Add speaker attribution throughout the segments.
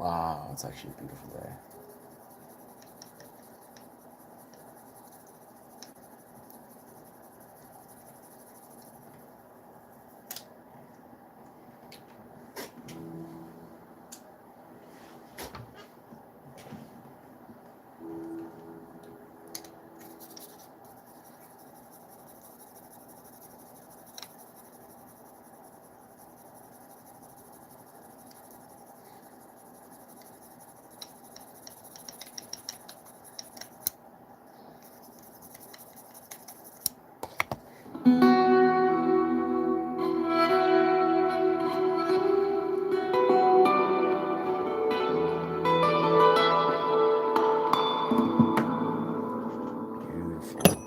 Speaker 1: Wow, it's actually a beautiful day. Beautiful.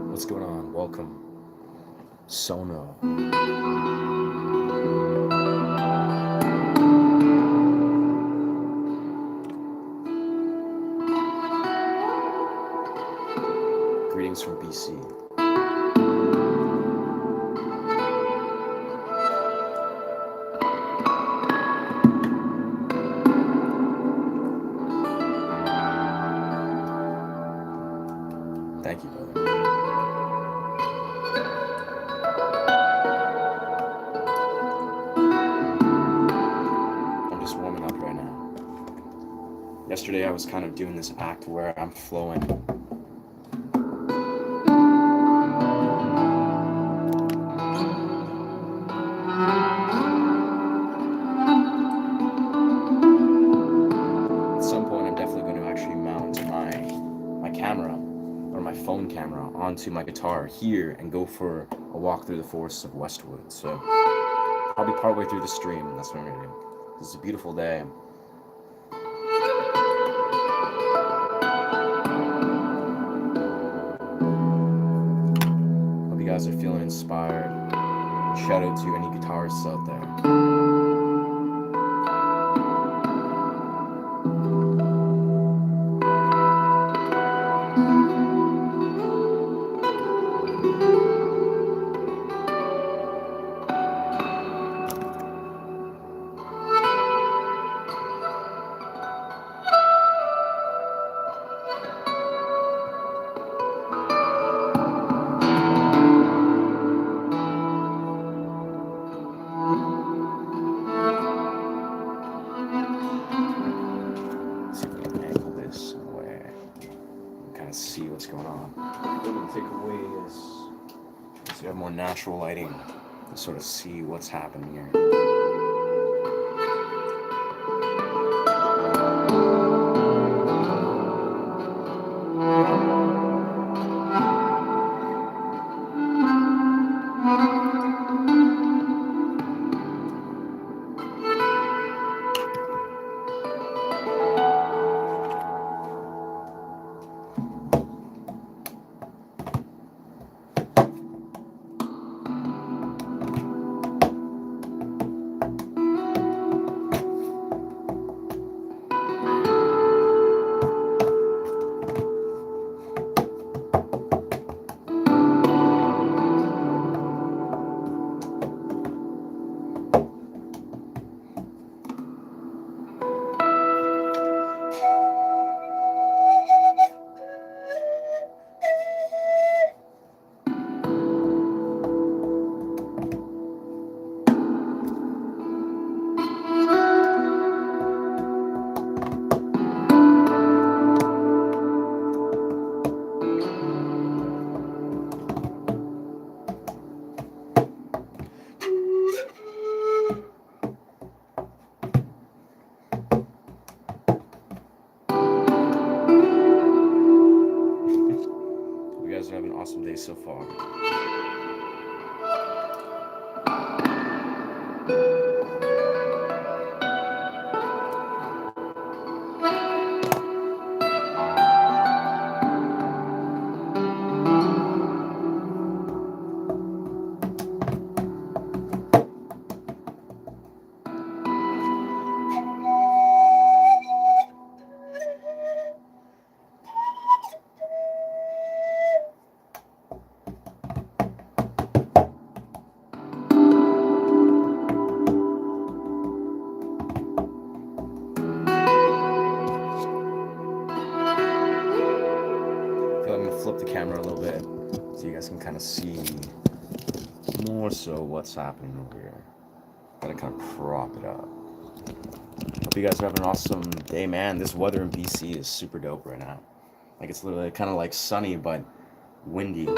Speaker 1: What's going on? Welcome, Sono. Greetings from BC. Thank you, brother. I'm just warming up right now. Yesterday I was kind of doing this act where I'm flowing. At some point I'm definitely going to actually mount my camera or my phone camera onto my guitar here and go for a walk through the forests of Westwood. So probably partway through the stream, that's what I'm going to do. It's a beautiful day. Hope you guys are feeling inspired. Shout out to any guitarists out there. See what's going on. I'm going to take away this so you have more natural lighting to sort of see what's happening here. guys can kind of see more so what's happening over here. Gotta kind of prop it up. Hope you guys are having an awesome day, man. This weather in BC is super dope right now. Like it's literally kind of like sunny but windy.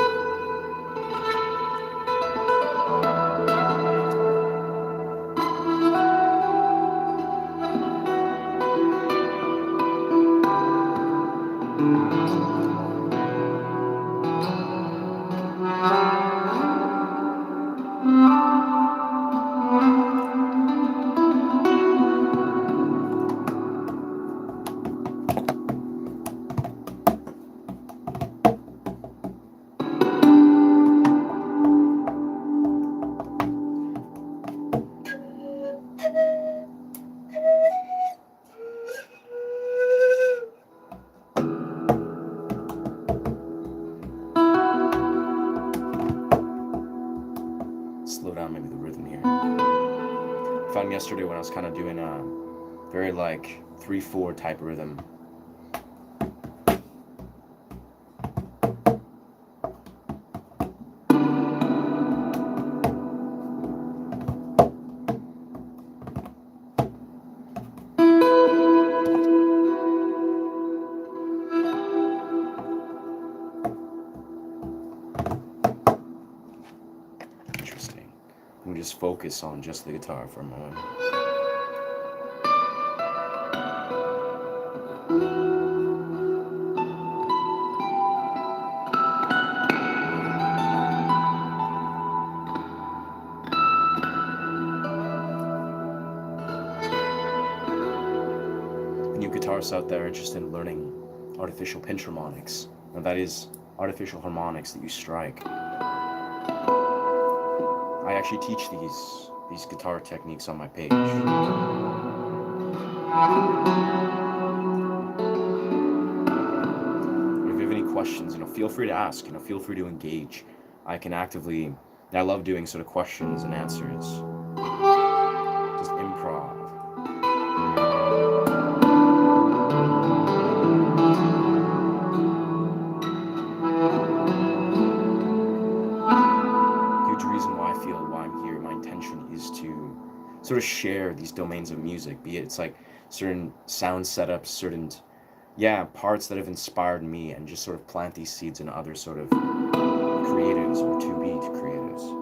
Speaker 1: Slow down maybe the rhythm here. I found yesterday when I was kind of doing a very like 3/4 type rhythm. Interesting. Let me just focus on just the guitar for a moment. New guitarists out there interested in learning artificial pinch harmonics, and that is artificial harmonics that you strike. I actually teach these guitar techniques on my page. If you have any questions, feel free to ask. Feel free to engage. I love doing sort of questions and answers. Just improv. Sort of share these domains of music, be it it's like certain sound setups, certain parts that have inspired me, and just sort of plant these seeds in other sort of creatives or to-be creatives.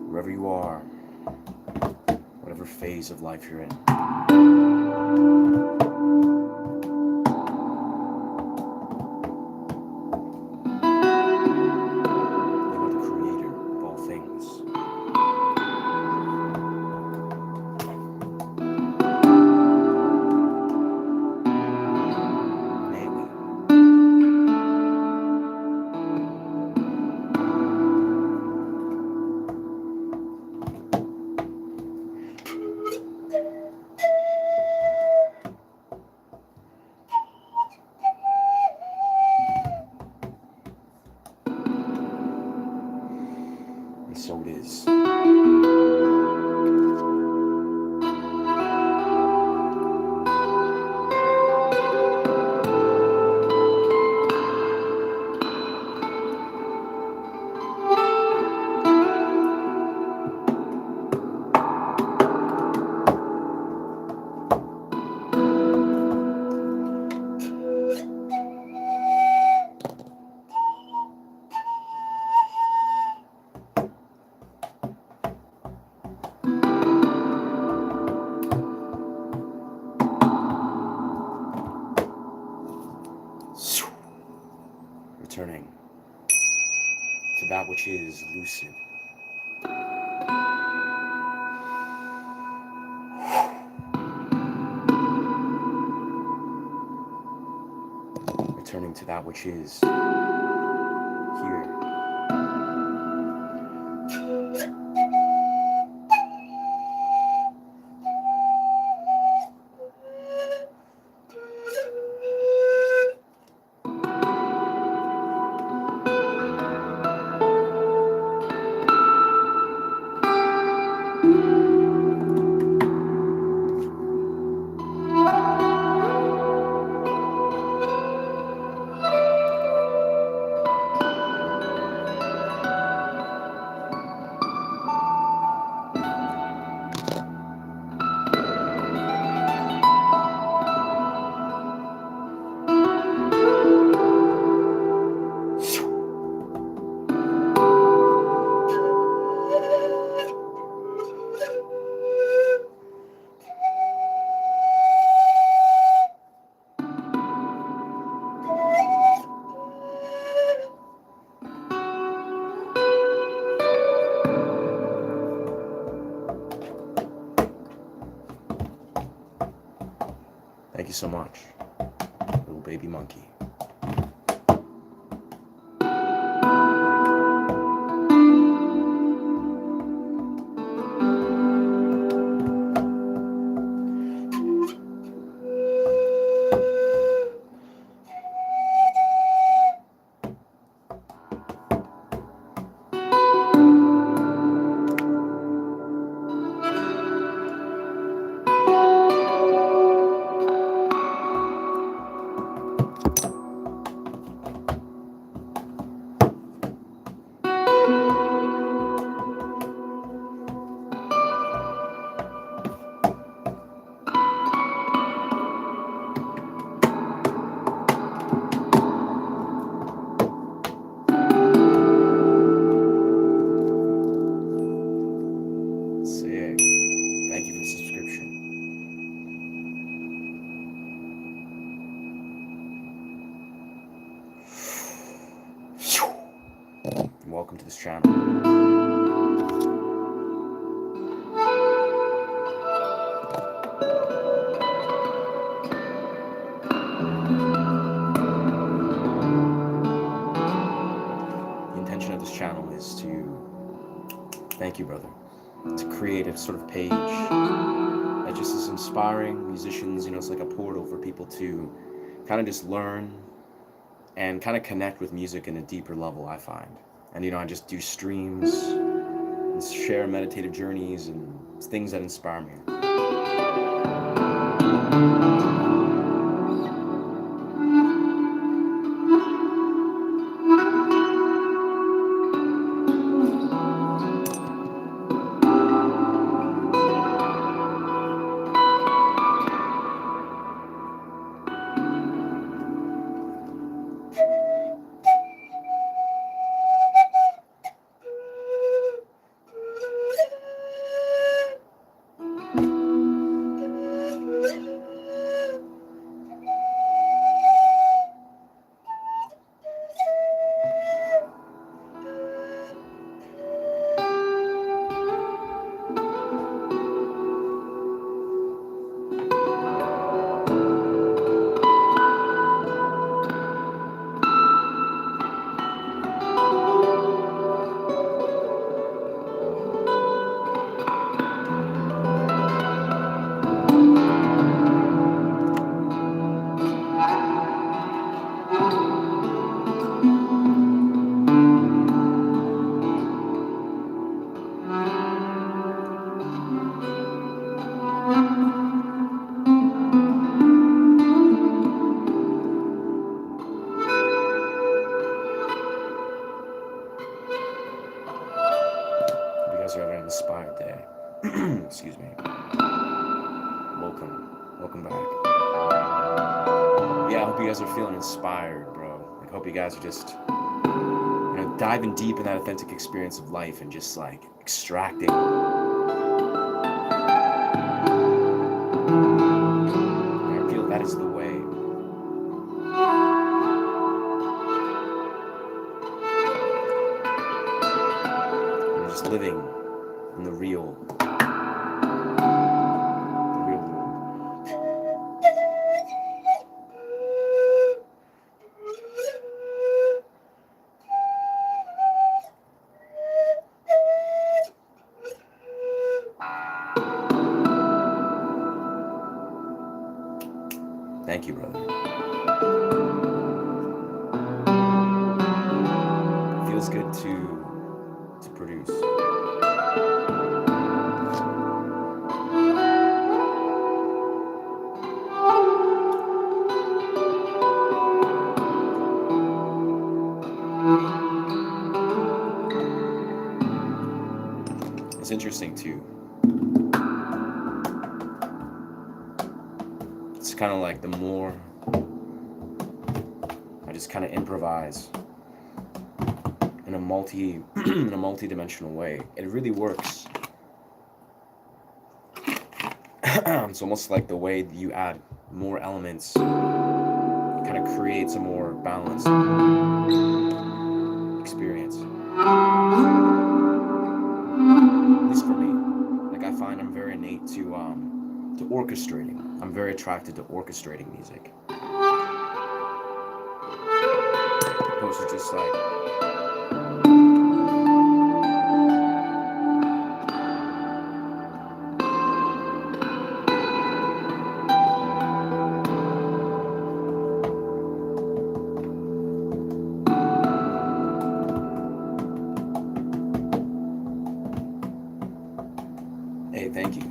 Speaker 1: Wherever you are, whatever phase of life you're in. You are the creator of all things. Innately. And so it is. Returning to that which is lucid. Returning to that which is here. Thank you so much, little baby monkey. Sick. Thank you for the subscription. Welcome to this channel. The intention of this channel is to, thank you, brother, to create a sort of page that just is inspiring musicians. It's like a portal for people to kind of just learn and kind of connect with music in a deeper level, I find. And I just do streams and share meditative journeys and things that inspire me. You have an inspired day. Excuse me. Welcome back. Yeah, I hope you guys are feeling inspired, bro. I hope you guys are just diving deep in that authentic experience of life and just like extracting. I feel that is the way. You're just living in the real world. Thank you, brother. It feels good to produce. It's interesting too. It's kind of like the more I just kind of improvise in a multi-dimensional way, it really works. It's almost like the way you add more elements kind of creates a more balanced experience. At least for me, like I find I'm very innate to orchestrating. I'm very attracted to orchestrating music. Opposed to just like hey, thank you.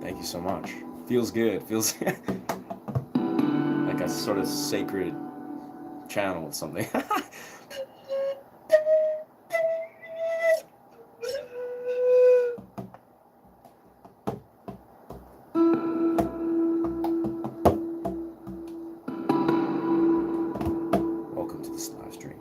Speaker 1: Thank you so much. Feels good. Feels like a sort of sacred channel or something. Welcome to this live stream.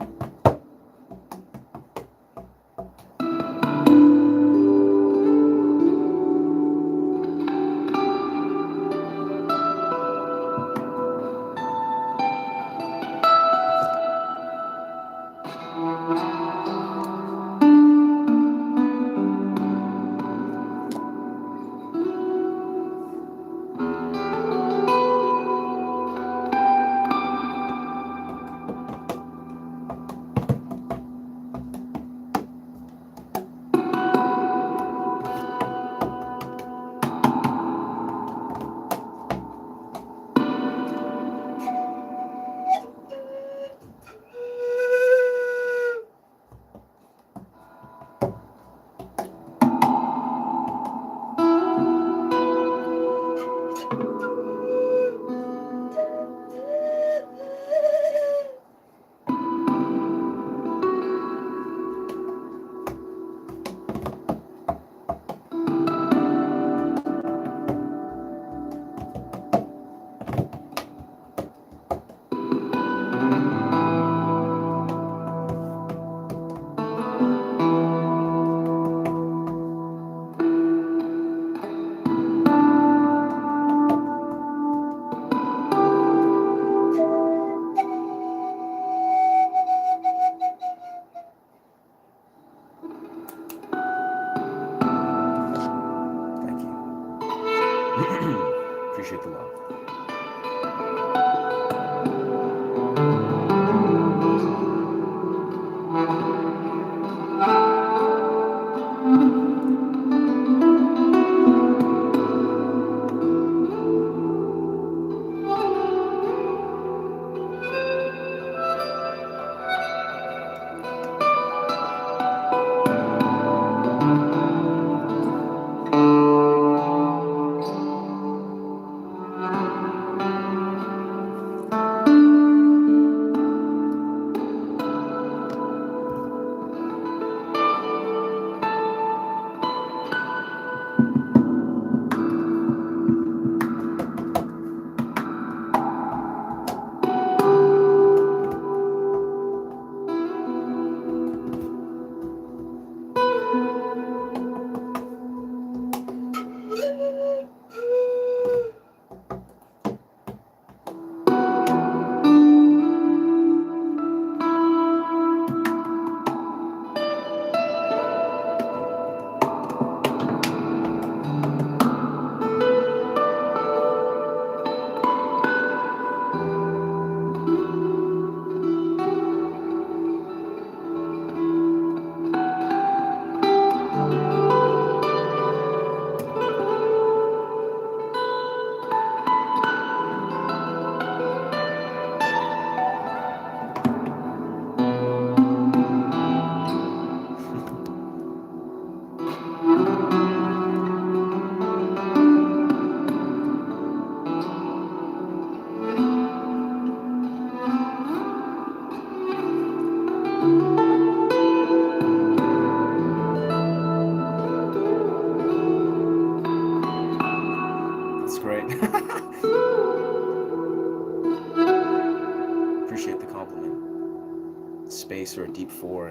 Speaker 1: Appreciate the love.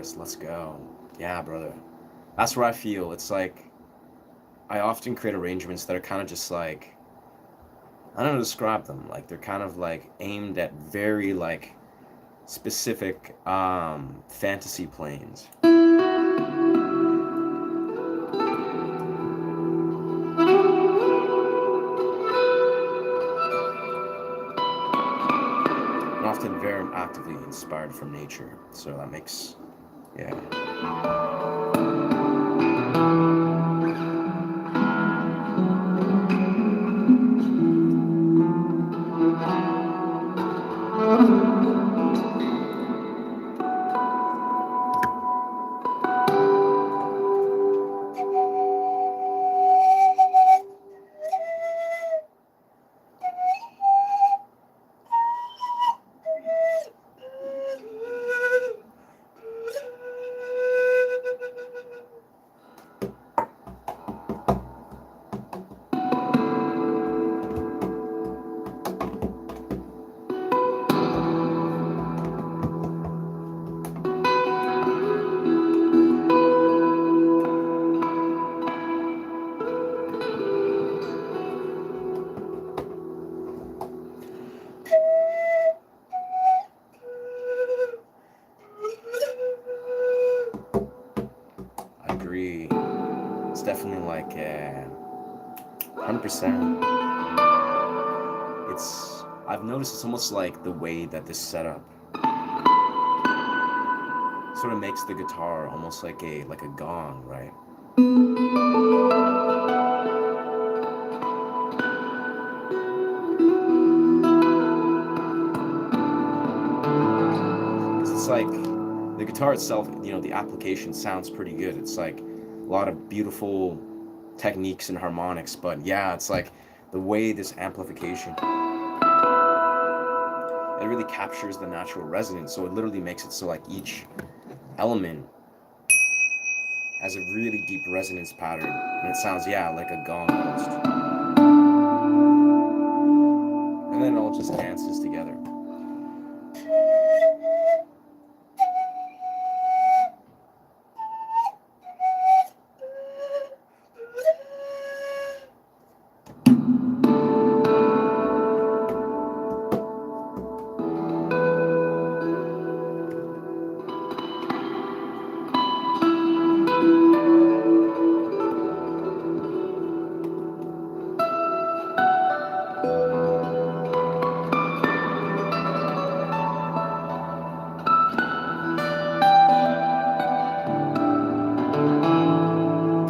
Speaker 1: guitarist. Let's go. Yeah, brother. That's where I feel. It's like I often create arrangements that are kind of just like, I don't know how to describe them. Like they're kind of like aimed at very like specific fantasy planes. And often very actively inspired from nature. So that makes, yeah. I agree. It's definitely like 100%. I've noticed it's almost like the way that this setup sort of makes the guitar almost like a gong, right? Because it's like the guitar itself, the application sounds pretty good. It's like a lot of beautiful techniques and harmonics, but yeah, it's like the way this amplification, it really captures the natural resonance. So it literally makes it so like each element has a really deep resonance pattern, and it sounds, yeah, like a gong almost. And then it all just dances together.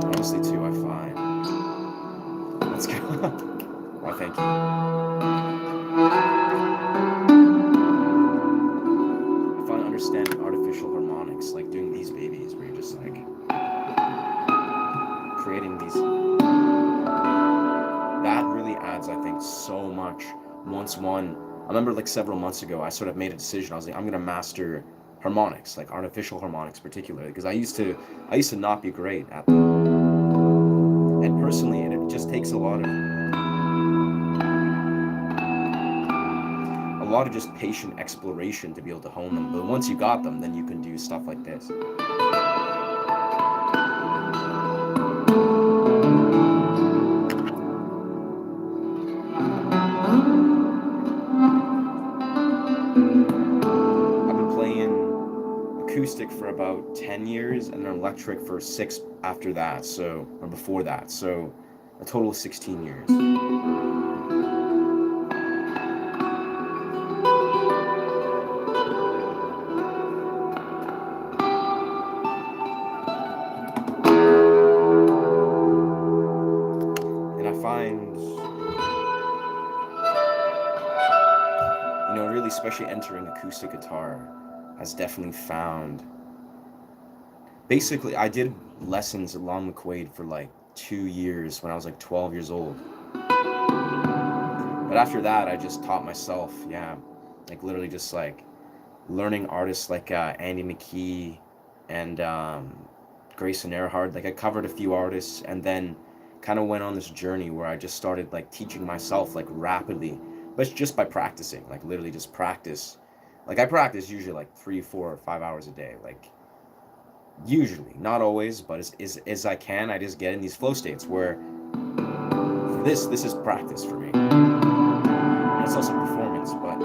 Speaker 1: Honestly, too, I find. Let's go. Why, thank you. I find understanding artificial harmonics, like doing these babies, where you're just like creating these. That really adds, I think, so much. I remember like several months ago, I sort of made a decision. I was like, I'm gonna master harmonics, like artificial harmonics particularly, because I used to not be great at them. And personally, it just takes a lot of just patient exploration to be able to hone them. But once you got them, then you can do stuff like this. I've been playing acoustic for about 10 years and then electric for 6 after that, or before that. So a total of 16 years. And I find, really, especially entering acoustic guitar, has definitely found. Basically, I did lessons at Lon McQuaid for like 2 years when I was like 12 years old. But after that, I just taught myself, yeah, like literally just like learning artists like Andy McKee and Grayson Earhart. Like I covered a few artists and then kind of went on this journey where I just started like teaching myself like rapidly, but it's just by practicing, like literally just practice. Like I practice usually like 3, 4, or 5 hours a day. Like Usually, not always, but as I can, I just get in these flow states where this is practice for me. And it's also performance, but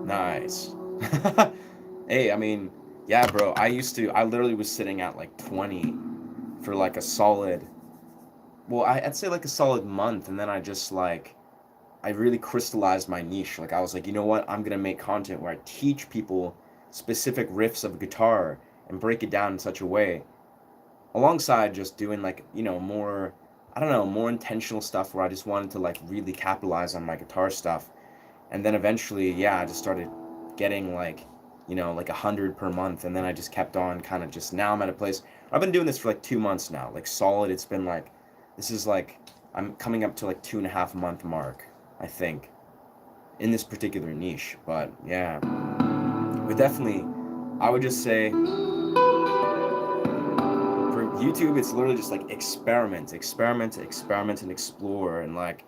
Speaker 1: nice. Hey, I mean, yeah, bro. I literally was sitting at like 20 for like a solid, well, I'd say like a solid month, and then I really crystallized my niche. Like I was like, you know what? I'm gonna make content where I teach people specific riffs of guitar and break it down in such a way, alongside just doing like, more, I don't know, more intentional stuff where I just wanted to like really capitalize on my guitar stuff. And then eventually, yeah, I just started getting like, like 100 per month, and then I just kept on kind of just, now I'm at a place. I've been doing this for like 2 months now, like solid. It's been like, this is like, I'm coming up to like 2.5 month mark, I think, in this particular niche. But yeah, we definitely, I would just say for YouTube, it's literally just like experiment, and explore. And like,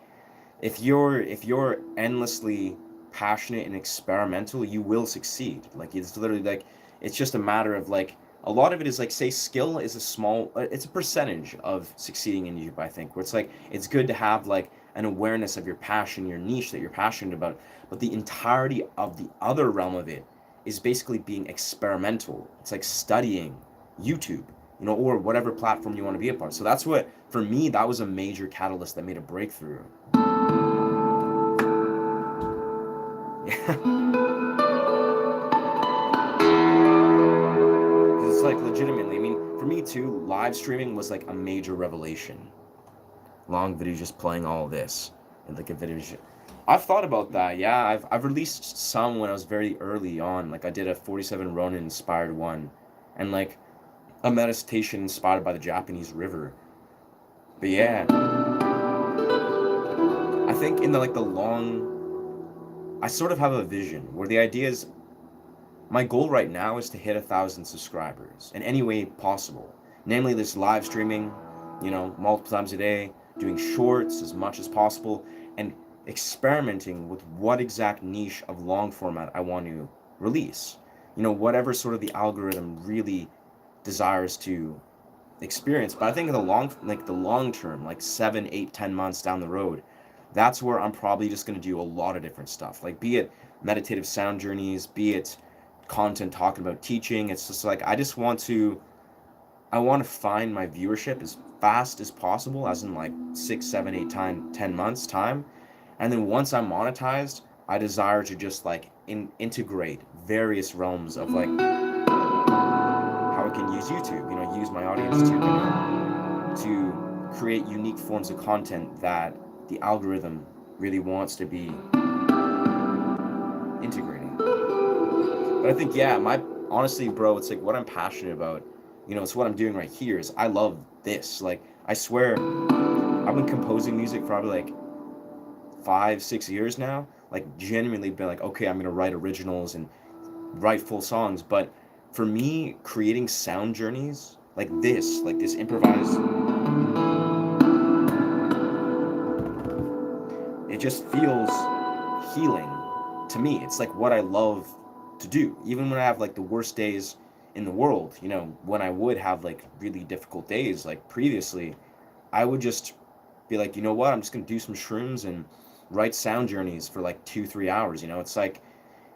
Speaker 1: if you're endlessly passionate and experimental, you will succeed. Like it's literally like, it's just a matter of like, a lot of it is like, say, skill is a small, it's a percentage of succeeding in YouTube, I think, where it's like, it's good to have like an awareness of your passion, your niche that you're passionate about, but the entirety of the other realm of it is basically being experimental. It's like studying YouTube, or whatever platform you want to be a part. So that's what, for me, that was a major catalyst that made a breakthrough. Yeah. Because it's like legitimately, I mean, for me too, live streaming was like a major revelation. Long videos just playing all this and like a video. I've thought about that. Yeah, I've released some when I was very early on. Like I did a 47 Ronin inspired one, and like a meditation inspired by the Japanese river. But yeah, I think in the like the long, I sort of have a vision where the idea is, my goal right now is to hit 1,000 subscribers in any way possible. Namely, this live streaming, multiple times a day, doing shorts as much as possible, and experimenting with what exact niche of long format I want to release. Whatever sort of the algorithm really desires to experience. But I think in the long term, like 7, 8, 10 months down the road, that's where I'm probably just going to do a lot of different stuff. Like, be it meditative sound journeys, be it content talking about teaching. It's just like, I want to find my viewership as fast as possible, as in like 6, 7, 8 time 10 months time. And then once I'm monetized, I desire to just like integrate various realms of like how I can use YouTube, use my audience to create unique forms of content that the algorithm really wants to be integrating. But I think, yeah, honestly, bro, it's like what I'm passionate about. It's what I'm doing right here. Is I love this. Like, I swear, I've been composing music for probably like 5, 6 years now. Like, genuinely been like, okay, I'm gonna write originals and write full songs. But for me, creating sound journeys like this improvised, it just feels healing to me. It's like what I love to do. Even when I have like the worst days in the world, when I would have like really difficult days, like previously, I would just be like, you know what, I'm just gonna do some shrooms and write sound journeys for like 2, 3 hours. It's like,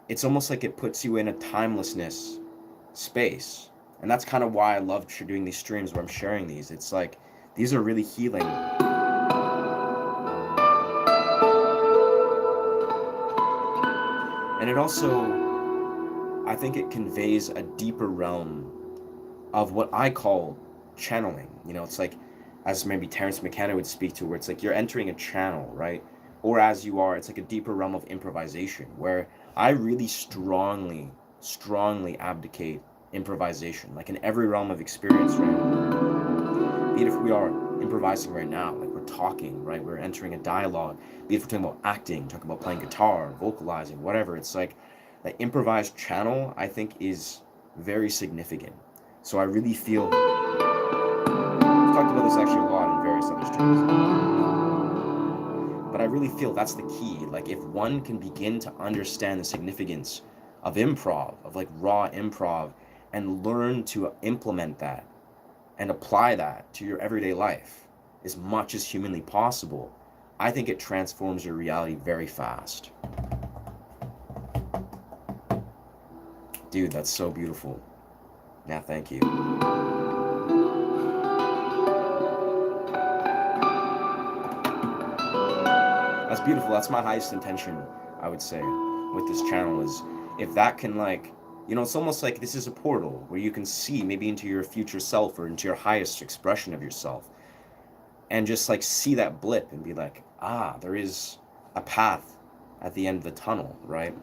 Speaker 1: it's almost like it puts you in a timelessness space. And that's kind of why I love doing these streams where I'm sharing these. It's like, these are really healing. And it also, I think it conveys a deeper realm of what I call channeling. It's like, as maybe Terence McKenna would speak to, where it's like you're entering a channel, right? Or as you are, it's like a deeper realm of improvisation, where I really strongly, strongly abdicate improvisation, like in every realm of experience, right? Be it if we are improvising right now, like we're talking, right? We're entering a dialogue. Be it if we're talking about acting, talking about playing guitar, vocalizing, whatever. It's like the improvised channel, I think, is very significant. So I really feel, I've talked about this actually a lot in various other streams, but I really feel that's the key. Like if one can begin to understand the significance of improv, of like raw improv, and learn to implement that and apply that to your everyday life as much as humanly possible, I think it transforms your reality very fast. Dude, that's so beautiful. Yeah, thank you. That's beautiful. That's my highest intention, I would say, with this channel, is if that can, like, you know, it's almost like this is a portal where you can see maybe into your future self or into your highest expression of yourself, and just like see that blip and be like, ah, there is a path at the end of the tunnel, right?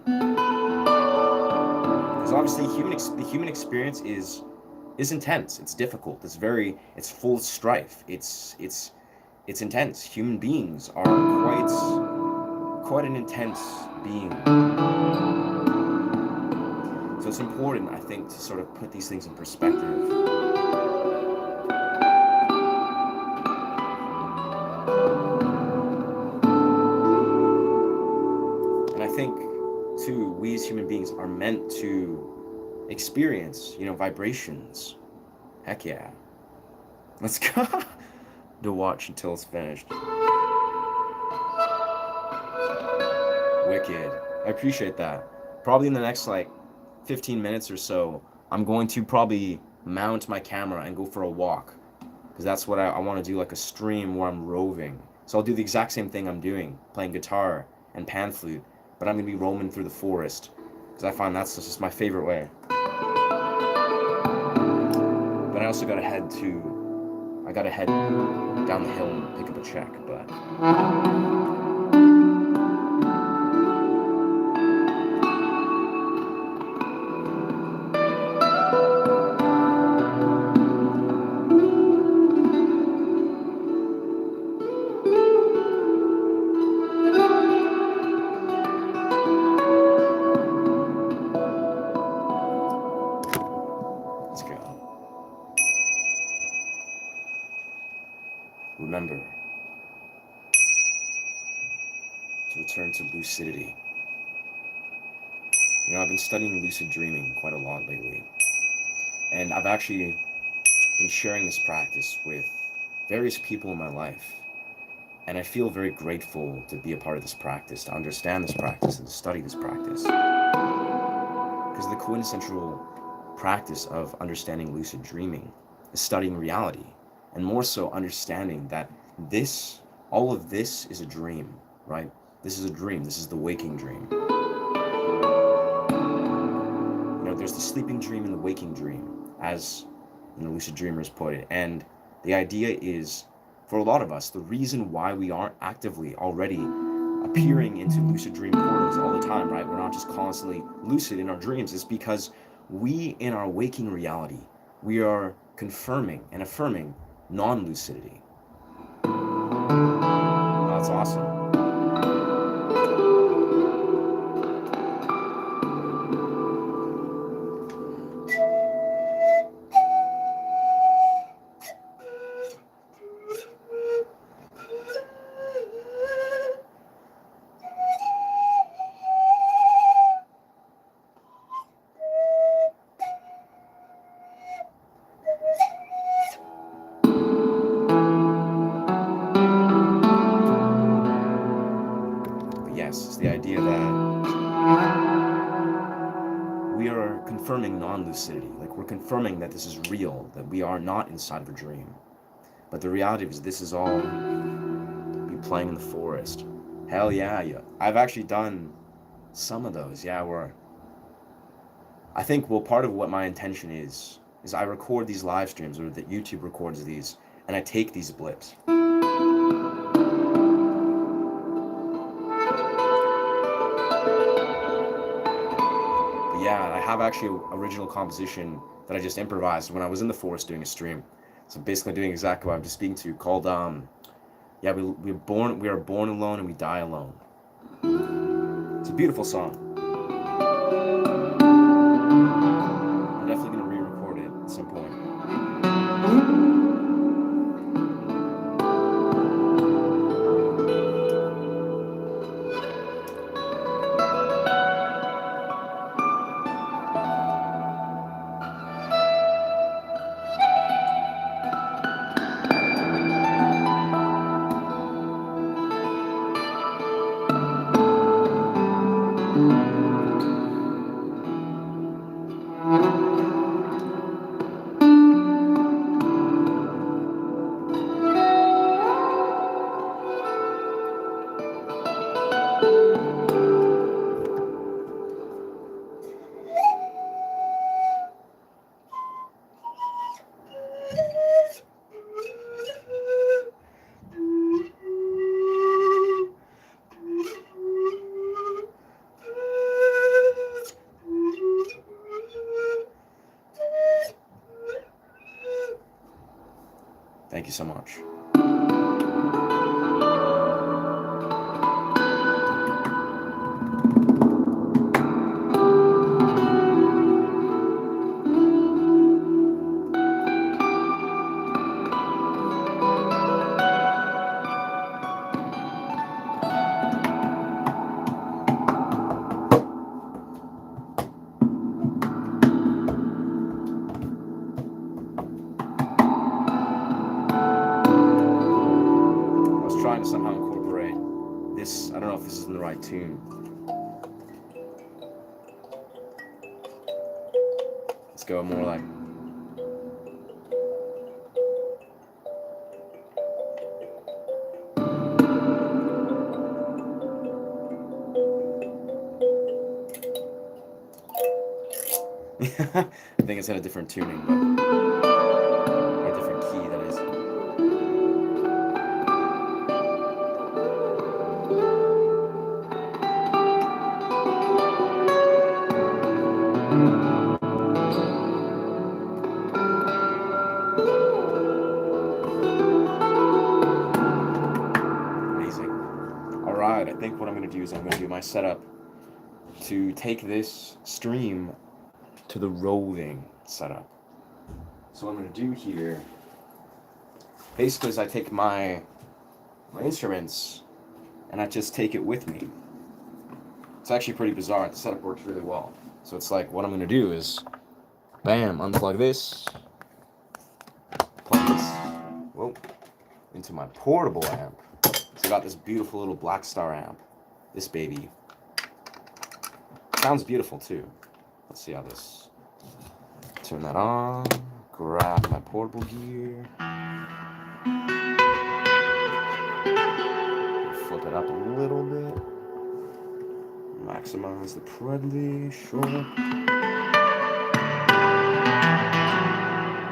Speaker 1: Because obviously the human experience is intense. It's difficult. It's full of strife. It's intense. Human beings are quite an intense being. So it's important, I think, to sort of put these things in perspective. And I think, too, we as human beings are meant to experience, you know, vibrations. Heck yeah. Let's go. To watch until it's finished. Wicked. I appreciate that. Probably in the next like 15 minutes or so, I'm going to probably mount my camera and go for a walk, because that's what I want to do, like a stream where I'm roving. So I'll do the exact same thing I'm doing, playing guitar and pan flute, but I'm going to be roaming through the forest, because I find that's just my favorite way. But I also got to head down the hill and pick up a check, but let's go. Remember to return to lucidity. You know, I've been studying lucid dreaming quite a lot lately, and I've actually been sharing this practice with various people in my life, and I feel very grateful to be a part of this practice, to understand this practice, and to study this practice, because the quintessential practice of understanding lucid dreaming is studying reality, and more so understanding that all of this is a dream, right? This is a dream. This is the waking dream. You know, there's the sleeping dream and the waking dream, as you know, lucid dreamers put it. And the idea is, for a lot of us, the reason why we aren't actively already appearing into lucid dream portals all the time, right? We're not just constantly lucid in our dreams, is because we, in our waking reality, we are confirming and affirming non-lucidity. That's awesome. It's the idea that we are confirming non-lucidity, like we're confirming that this is real, that we are not inside of a dream. But the reality is this is all be playing in the forest. Hell yeah. I've actually done some of those, yeah, where I think, well, part of what my intention is I record these live streams, or that YouTube records these, and I take these blips. Yeah, I have actually an original composition that I just improvised when I was in the forest doing a stream. So basically doing exactly what I'm just speaking to, called Yeah, we are born alone and we die alone. It's a beautiful song. I'm definitely gonna re-record it at some point. Thank you so much. Trying to somehow incorporate this. I don't know if this is in the right tune. Let's go more like. I think it's in a different tuning, but a different key, that is. Alright, I think what I'm going to do is I'm going to do my setup to take this stream to the roving setup. So what I'm going to do here, basically, is I take my instruments and I just take it with me. It's actually pretty bizarre. The setup works really well. So it's like, what I'm going to do is, bam, unplug this, plug this, whoa, into my portable amp. So I got this beautiful little Black Star amp. This baby. Sounds beautiful too. Let's see how this. Turn that on. Grab my portable gear. Flip it up a little bit. Maximize the Predley. Sure.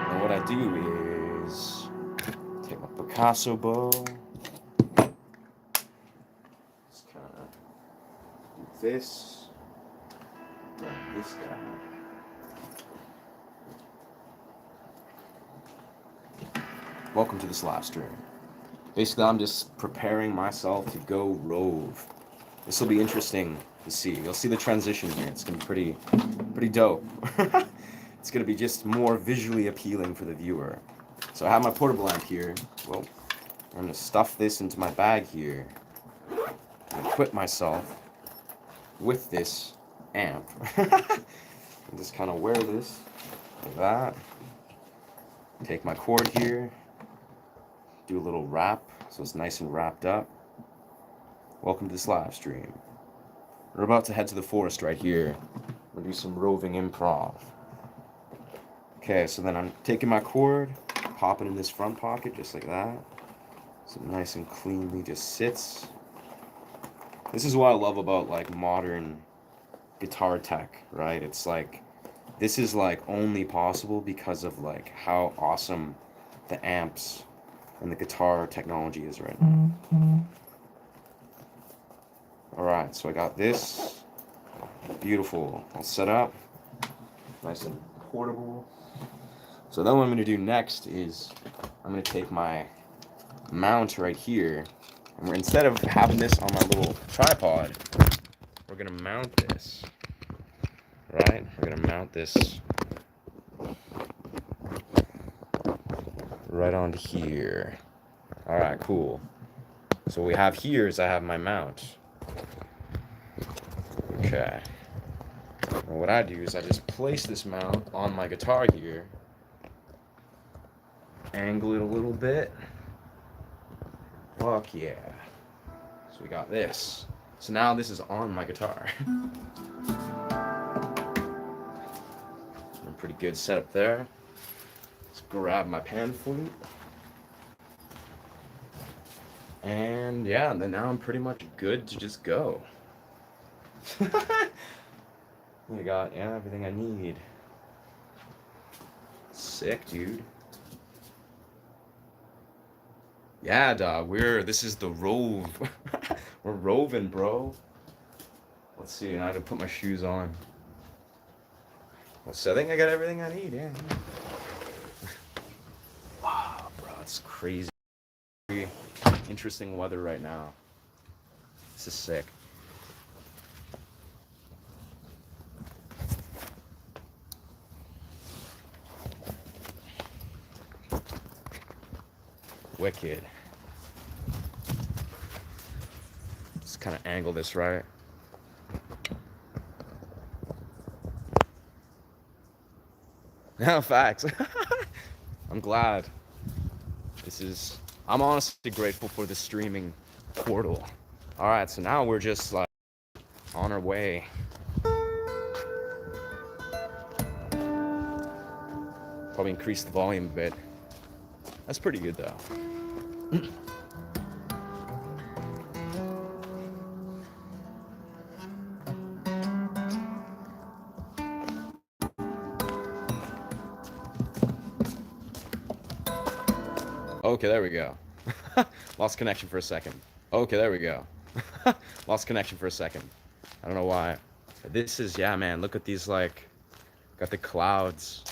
Speaker 1: And what I do is take my Picasso bow. This, this guy. Welcome to this live stream. Basically, I'm just preparing myself to go rove. This will be interesting to see. You'll see the transition here. It's gonna be pretty dope. It's gonna be just more visually appealing for the viewer. So I have my portable amp here. Well, I'm gonna stuff this into my bag here and equip myself with this amp. And just kind of wear this like that. Take my cord here, do a little wrap so it's nice and wrapped up. Welcome to this live stream. We're about to head to the forest right here. We'll do some roving improv. Okay, so then I'm taking my cord, popping in this front pocket just like that. So nice and cleanly just sits. This is what I love about like modern guitar tech, right? It's like, this is like only possible because of like how awesome the amps and the guitar technology is right now. Alright, so I got this. Beautiful. All set up. Nice and portable. So then what I'm going to do next is I'm going to take my mount right here. And instead of having this on my little tripod, we're gonna mount this, right? We're gonna mount this right onto here. All right, cool. So what we have here is I have my mount. Okay. And what I do is I just place this mount on my guitar here, angle it a little bit. Fuck yeah. So we got this. So now this is on my guitar. I'm pretty good setup there. Let's grab my pan flute. And yeah, then now I'm pretty much good to just go. I got everything I need. Sick, dude. Yeah, dog. This is the Rove. We're roving, bro. Let's see. I had to put my shoes on. So I think I got everything I need. Yeah. Wow, bro, it's crazy. Interesting weather right now. This is sick. Wicked. Just kind of angle this right. No, facts. I'm glad. I'm honestly grateful for the streaming portal. All right, so now we're just like on our way. Probably increase the volume a bit. That's pretty good though. Okay, there we go. Lost connection for a second. Okay, there we go. Lost connection for a second. I don't know why. This is, yeah, man, look at these, like, got the clouds.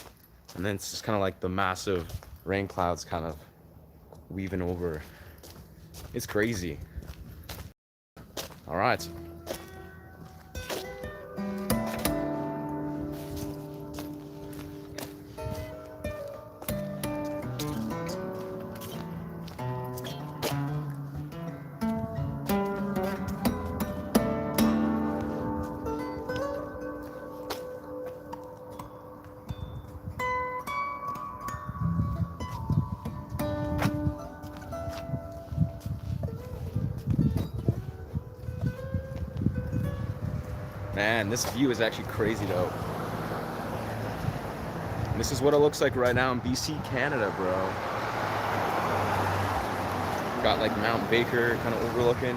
Speaker 1: And then it's just kind of like the massive rain clouds kind of weaving over. It's crazy. All right. Man, this view is actually crazy though. And this is what it looks like right now in BC, Canada, bro. Got like Mount Baker kind of overlooking.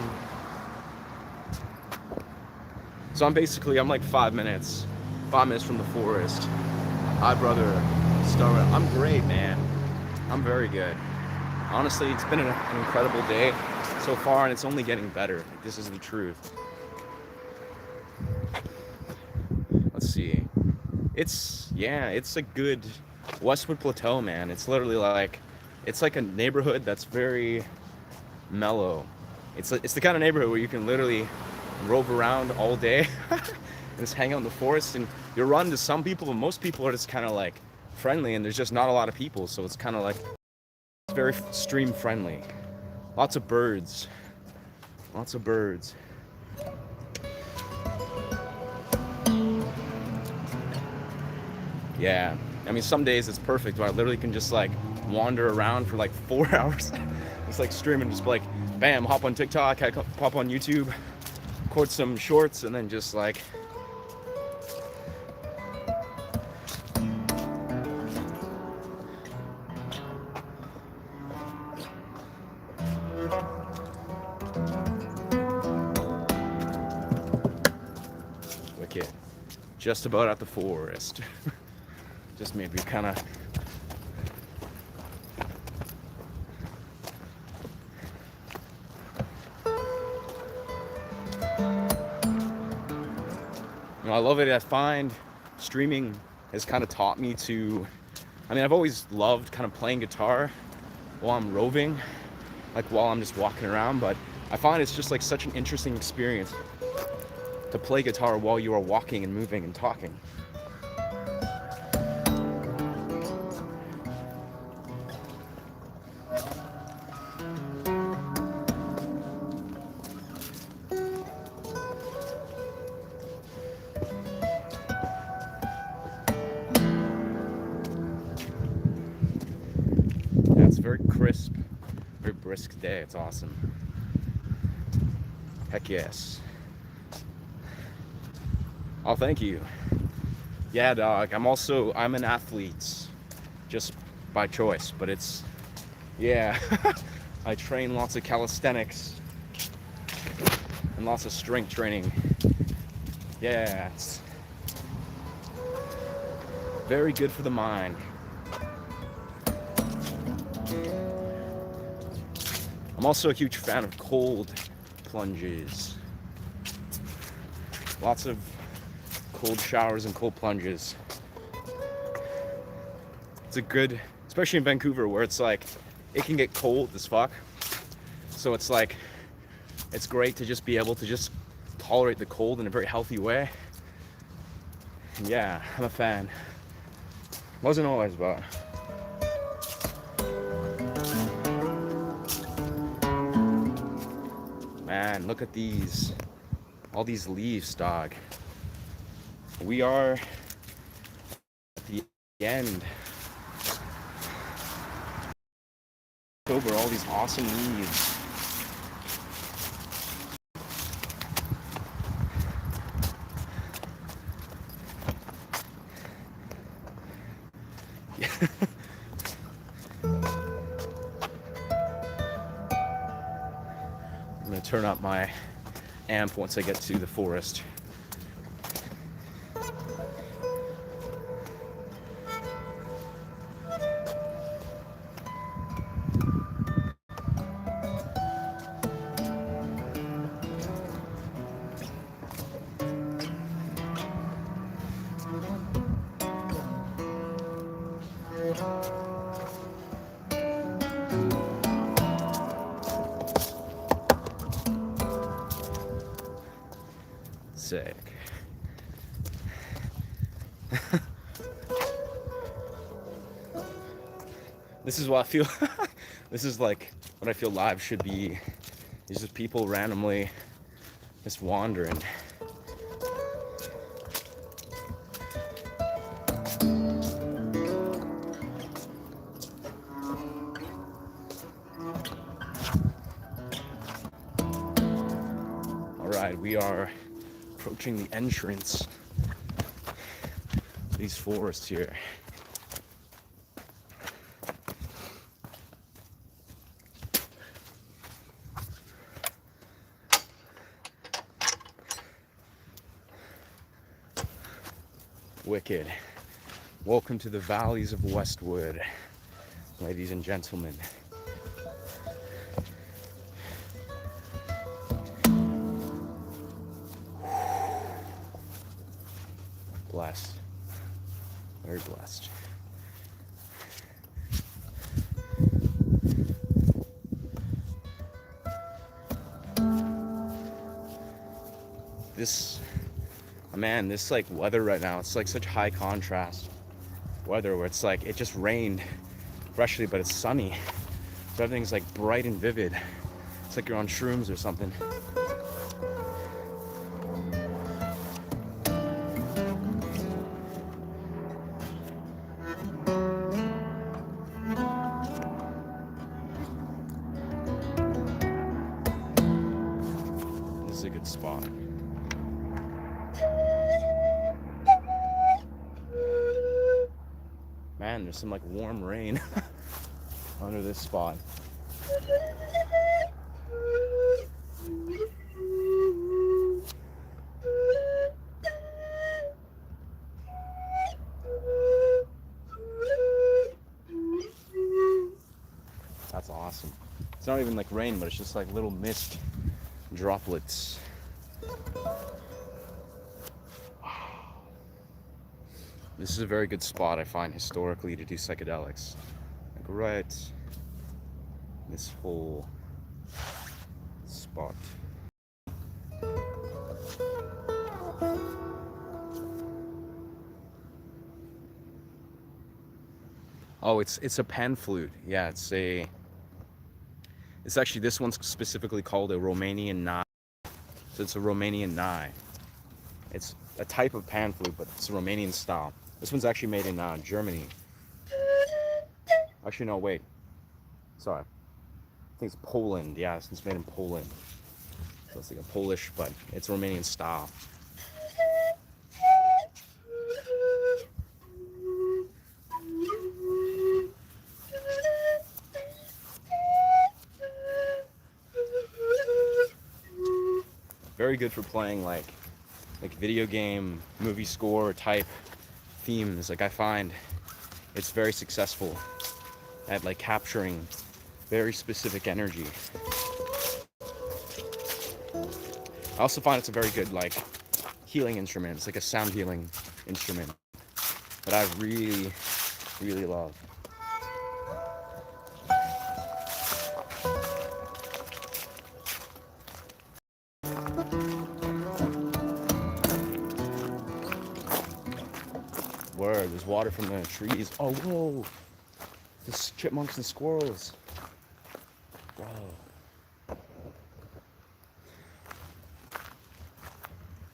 Speaker 1: So I'm like 5 minutes from the forest. Hi, brother. I'm great, man. I'm very good. Honestly, it's been an incredible day so far, and it's only getting better. This is the truth. Let's see. It's a good Westwood Plateau, man. It's literally like, it's like a neighborhood that's very mellow. It's the kind of neighborhood where you can literally rove around all day and just hang out in the forest, and you'll run into some people, but most people are just kind of like friendly, and there's just not a lot of people, so it's kind of like, it's very stream friendly. Lots of birds. Yeah, I mean, some days it's perfect where I literally can just like wander around for like 4 hours. It's like streaming, just like, bam, hop on TikTok, pop on YouTube, record some shorts, and then just like, wicked. Just about at the forest. Just maybe kind of, I love it. I find streaming has kind of taught me to, I mean, I've always loved kind of playing guitar while I'm roving, like while I'm just walking around, but I find it's just like such an interesting experience to play guitar while you are walking and moving and talking. Yeah, it's very crisp, very brisk day. It's awesome. Heck yes. Oh, thank you. Yeah, dog. I'm an athlete, just by choice, but yeah. I train lots of calisthenics and lots of strength training. Yeah, it's very good for the mind. I'm also a huge fan of cold plunges. Lots of cold showers and cold plunges. It's a good, especially in Vancouver where it's like, it can get cold as fuck. So it's like, it's great to just be able to just tolerate the cold in a very healthy way. And yeah, I'm a fan. Wasn't always, but. Man, look at all these leaves, dog. We are at the end. Over all these awesome leaves. I'm gonna turn up my amp once I get to the forest. Sick. This is what I feel. This is like what I feel live should be. These just people randomly just wandering. All right, we are approaching the entrance of these forests here. Wicked. Welcome to the valleys of Westwood, ladies and gentlemen. Blessed. Very blessed. This like weather right now, it's like such high contrast weather where it's like it just rained freshly, but it's sunny. So everything's like bright and vivid. It's like you're on shrooms or something. This is a good spot. Man, there's some like warm rain under this spot. That's awesome. It's not even like rain, but it's just like little mist droplets. This is a very good spot, I find, historically, to do psychedelics. Like right in this whole spot. Oh, it's a pan flute. Yeah, it's actually, this one's specifically called a Romanian Nai. So it's a Romanian Nai. It's a type of pan flute, but it's a Romanian style. This one's actually made in Germany. Actually, no, wait. Sorry. I think it's Poland. Yeah, it's made in Poland. So it's like a Polish, but it's Romanian style. Very good for playing like video game, movie score type themes. Like, I find it's very successful at like capturing very specific energy. I also find it's a very good like healing instrument. It's like a sound healing instrument that I really, really love. Word, there's water from the trees. Oh, whoa! There's chipmunks and squirrels. Whoa.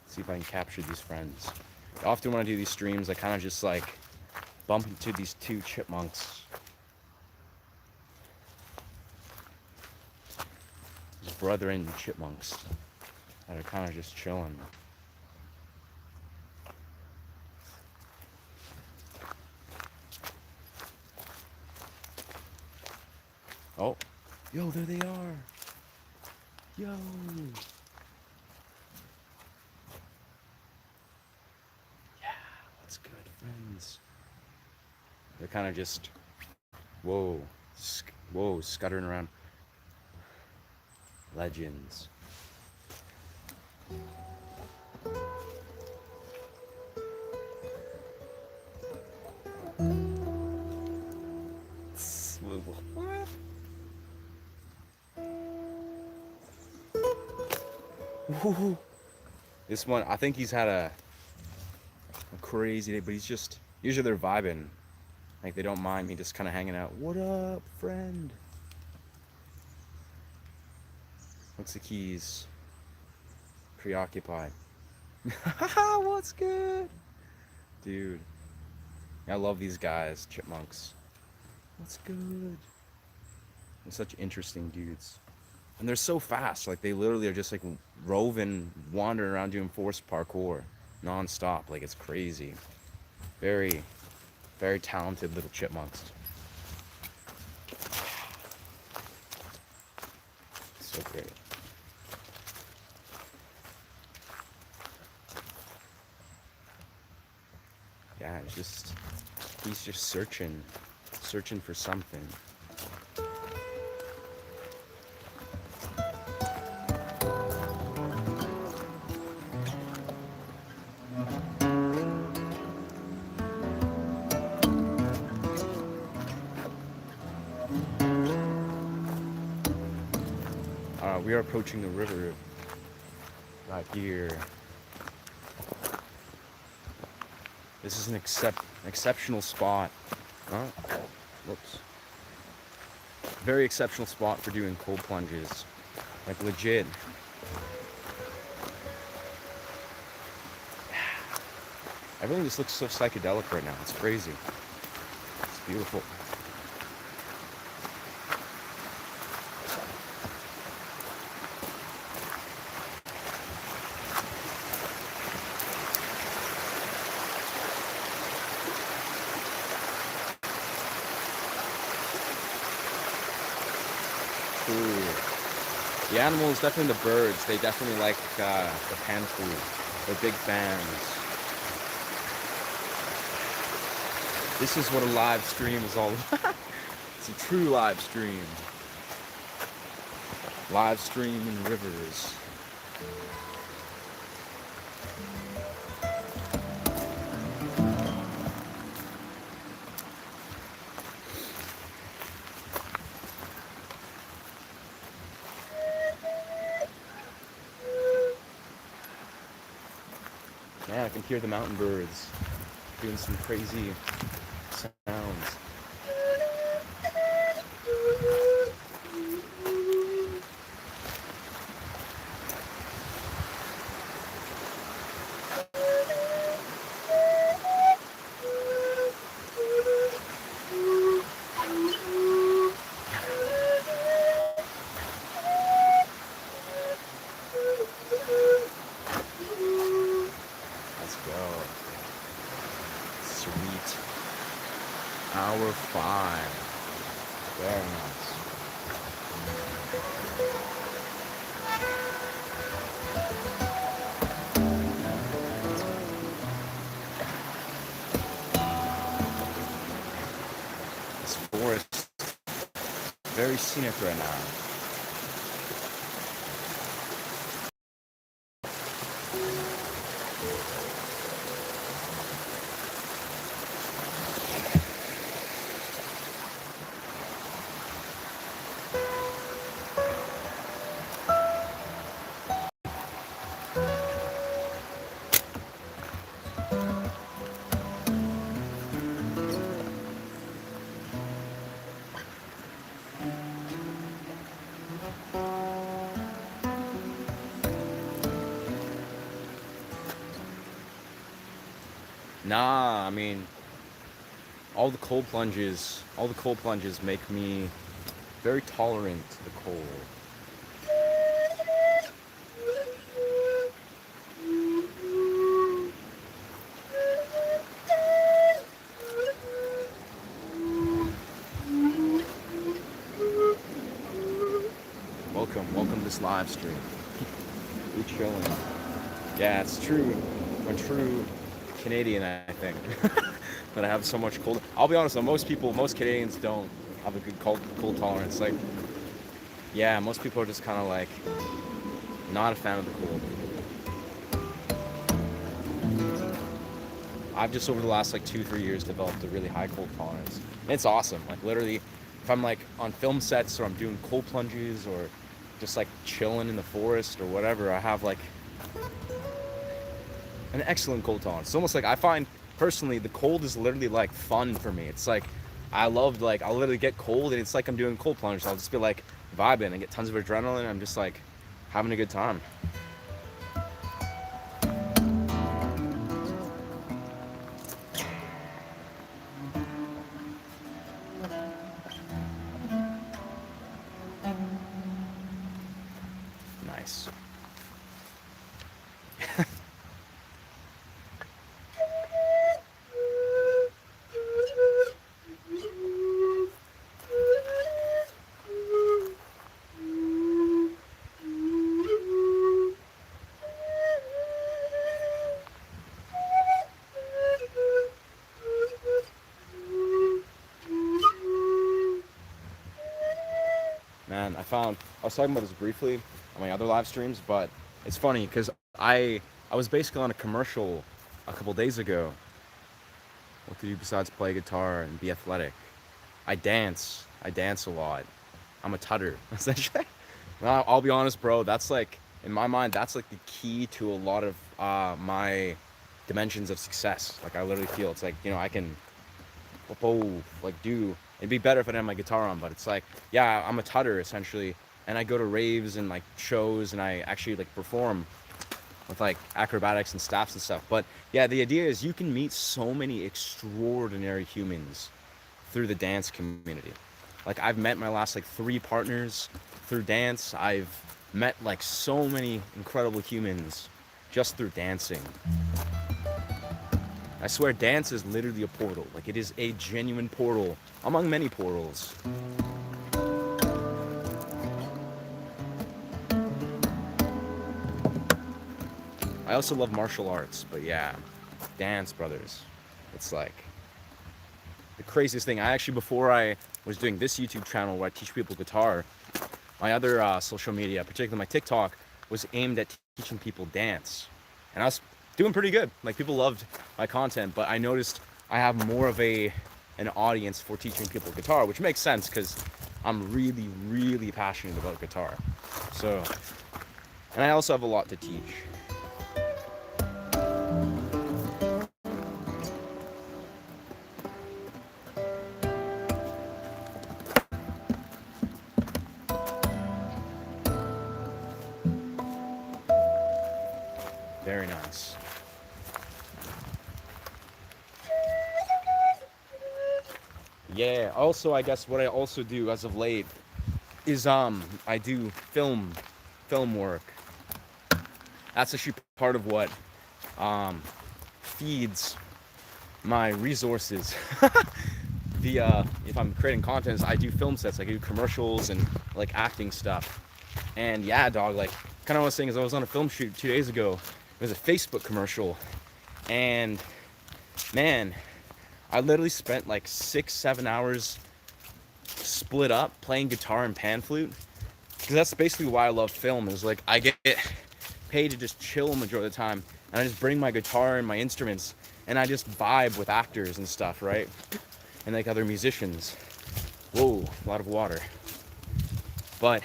Speaker 1: See if I can capture these friends. Often when I do these streams, I kind of just like bump into these two chipmunks. These brethren chipmunks that are kind of just chilling. Oh, yo, there they are. Yo. Yeah, what's good, friends? They're kind of just, whoa, scuttering around. Legends. Woo. This one, I think he's had a crazy day, but he's just, usually they're vibing. Like, they don't mind me just kind of hanging out. What up, friend? Looks like he's preoccupied. What's good? Dude, I love these guys, chipmunks. What's good? They're such interesting dudes. And they're so fast. Like, they literally are just like roving, wandering around doing forced parkour non-stop. Like, it's crazy. Very, very talented little chipmunks. So great. Yeah, he's just searching for something. We are approaching the river right here. This is an exceptional spot. Whoops. Very exceptional spot for doing cold plunges. Like, legit. Everything just looks so psychedelic right now. It's crazy. It's beautiful. The animals, definitely the birds, they definitely like the pan flute. They're big fans. This is what a live stream is all about. It's a true live stream. Live stream in rivers. Man, I can hear the mountain birds doing some crazy sounds. Let's go. Sweet. Hour 5. Very nice. This forest is very scenic right now. Nah, I mean, all the cold plunges make me very tolerant to the cold. Welcome to this live stream. We chilling. Yeah, it's true. I'm a true Canadian, I think. That I have so much cold. I'll be honest though, most Canadians don't have a good cold tolerance. Like, yeah, most people are just kind of like not a fan of the cold. I've just over the last like 2-3 years developed a really high cold tolerance. And it's awesome. Like literally, if I'm like on film sets or I'm doing cold plunges or just like chilling in the forest or whatever, I have like an excellent cold tolerance. It's almost like I find personally the cold is literally like fun for me. It's like I'll literally get cold and it's like I'm doing cold plunge. So I'll just be like vibing and get tons of adrenaline. I'm just like having a good time. Nice. Man, I was talking about this briefly on my other live streams, but it's funny because I was basically on a commercial a couple days ago. What do you do besides play guitar and be athletic? I dance. I dance a lot. I'm a tutter, essentially. Well, I'll be honest, bro. That's like, in my mind, that's like the key to a lot of my dimensions of success. Like, I literally feel it's like, I can, like, do. It'd be better if I didn't have my guitar on, but it's like, yeah, I'm a tutter, essentially. And I go to raves and, like, shows, and I actually, like, perform with, like, acrobatics and staffs and stuff. But, yeah, the idea is you can meet so many extraordinary humans through the dance community. Like I've met my last like 3 partners through dance. I've met like so many incredible humans just through dancing. I swear dance is literally a portal. Like it is a genuine portal among many portals. I also love martial arts, but yeah, dance, brothers. It's like the craziest thing. I actually, before I was doing this YouTube channel where I teach people guitar, my other social media, particularly my TikTok, was aimed at teaching people dance. And I was doing pretty good. Like people loved my content, but I noticed I have more of an audience for teaching people guitar, which makes sense because I'm really, really passionate about guitar. So, and I also have a lot to teach. Very nice. Yeah, also I guess what I also do as of late is I do film work. That's actually part of what um feeds my resources. The if I'm creating content, I do film sets, like I do commercials and like acting stuff. And yeah, dog, like kind of what I was saying is I was on a film shoot 2 days ago. It was a Facebook commercial, and man, I literally spent like 6-7 hours split up playing guitar and pan flute, because that's basically why I love film. Is like I get paid to just chill majority of the time, and I just bring my guitar and my instruments, and I just vibe with actors and stuff, right? And like other musicians. Whoa, a lot of water. But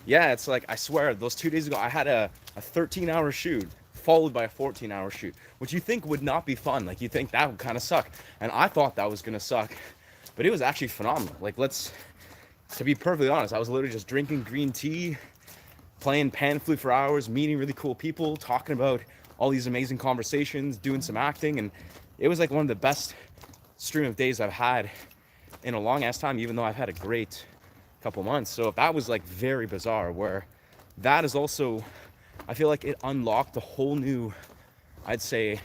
Speaker 1: yeah, it's like, I swear, those 2 days ago I had a 13-hour shoot followed by a 14-hour shoot, which you think would not be fun. Like, you think that would kind of suck, and I thought that was gonna suck, but it was actually phenomenal. Like, to be perfectly honest, I was literally just drinking green tea, playing pan flute for hours, meeting really cool people, talking about all these amazing conversations, doing some acting, and it was like one of the best stream of days I've had in a long ass time, even though I've had a great couple months. So that was like very bizarre, where that is also, I feel like it unlocked a whole new, I'd say,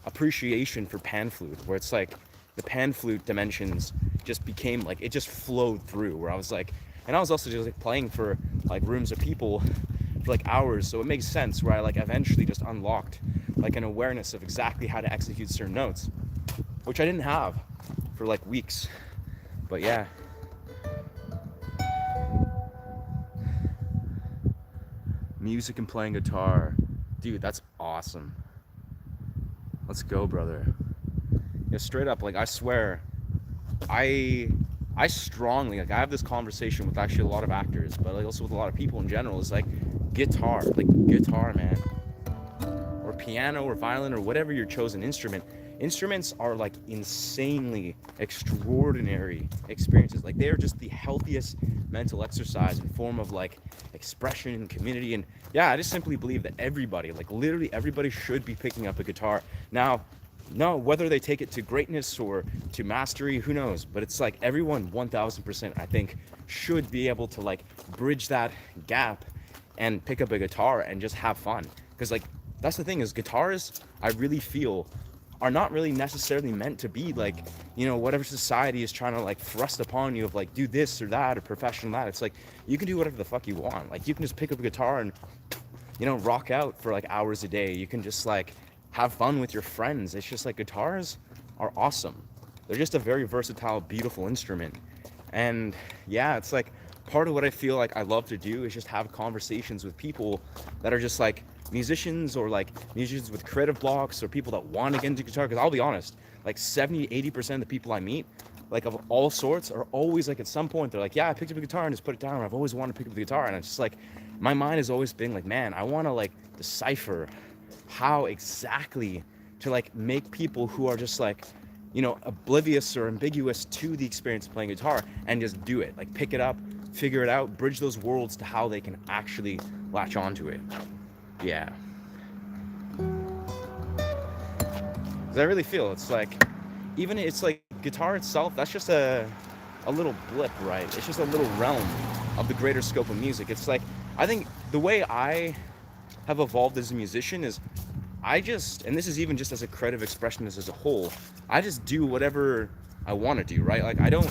Speaker 1: appreciation for pan flute, where it's like the pan flute dimensions just became like, it just flowed through, where I was like, and I was also just like playing for like rooms of people for like hours, so it makes sense where I like eventually just unlocked like an awareness of exactly how to execute certain notes, which I didn't have for like weeks. But yeah. Music and playing guitar. Dude, that's awesome. Let's go, brother. Yeah, straight up, like I swear, I strongly, like I have this conversation with actually a lot of actors, but like also with a lot of people in general, is like guitar, man. Or piano or violin or whatever your chosen instrument. Instruments are like insanely extraordinary experiences. Like they are just the healthiest mental exercise and form of like expression and community. And yeah, I just simply believe that everybody, like literally everybody, should be picking up a guitar. Now, no, whether they take it to greatness or to mastery, who knows? But it's like everyone 1000%, I think, should be able to like bridge that gap and pick up a guitar and just have fun. Because like that's the thing, is guitars, I really feel, are not really necessarily meant to be like, you know, whatever society is trying to like thrust upon you of like do this or that or professional that. It's like you can do whatever the fuck you want. Like you can just pick up a guitar and, you know, rock out for like hours a day. You can just like have fun with your friends. It's just like guitars are awesome. They're just a very versatile, beautiful instrument. And yeah, it's like part of what I feel like I love to do is just have conversations with people that are just like musicians, or like musicians with creative blocks, or people that want to get into guitar. Because I'll be honest, like 70-80% of the people I meet, like of all sorts, are always like at some point they're like, yeah, I picked up a guitar and just put it down. I've always wanted to pick up the guitar. And it's just like, my mind has always been like, man, I want to like decipher how exactly to like make people who are just like, you know, oblivious or ambiguous to the experience of playing guitar, and just do it, like pick it up, figure it out, bridge those worlds to how they can actually latch onto it. Yeah. Because I really feel it's like, even it's like guitar itself, that's just a little blip, right? It's just a little realm of the greater scope of music. It's like, I think the way I have evolved as a musician is I just, and this is even just as a creative expression as a whole, I just do whatever I want to do, right? Like I don't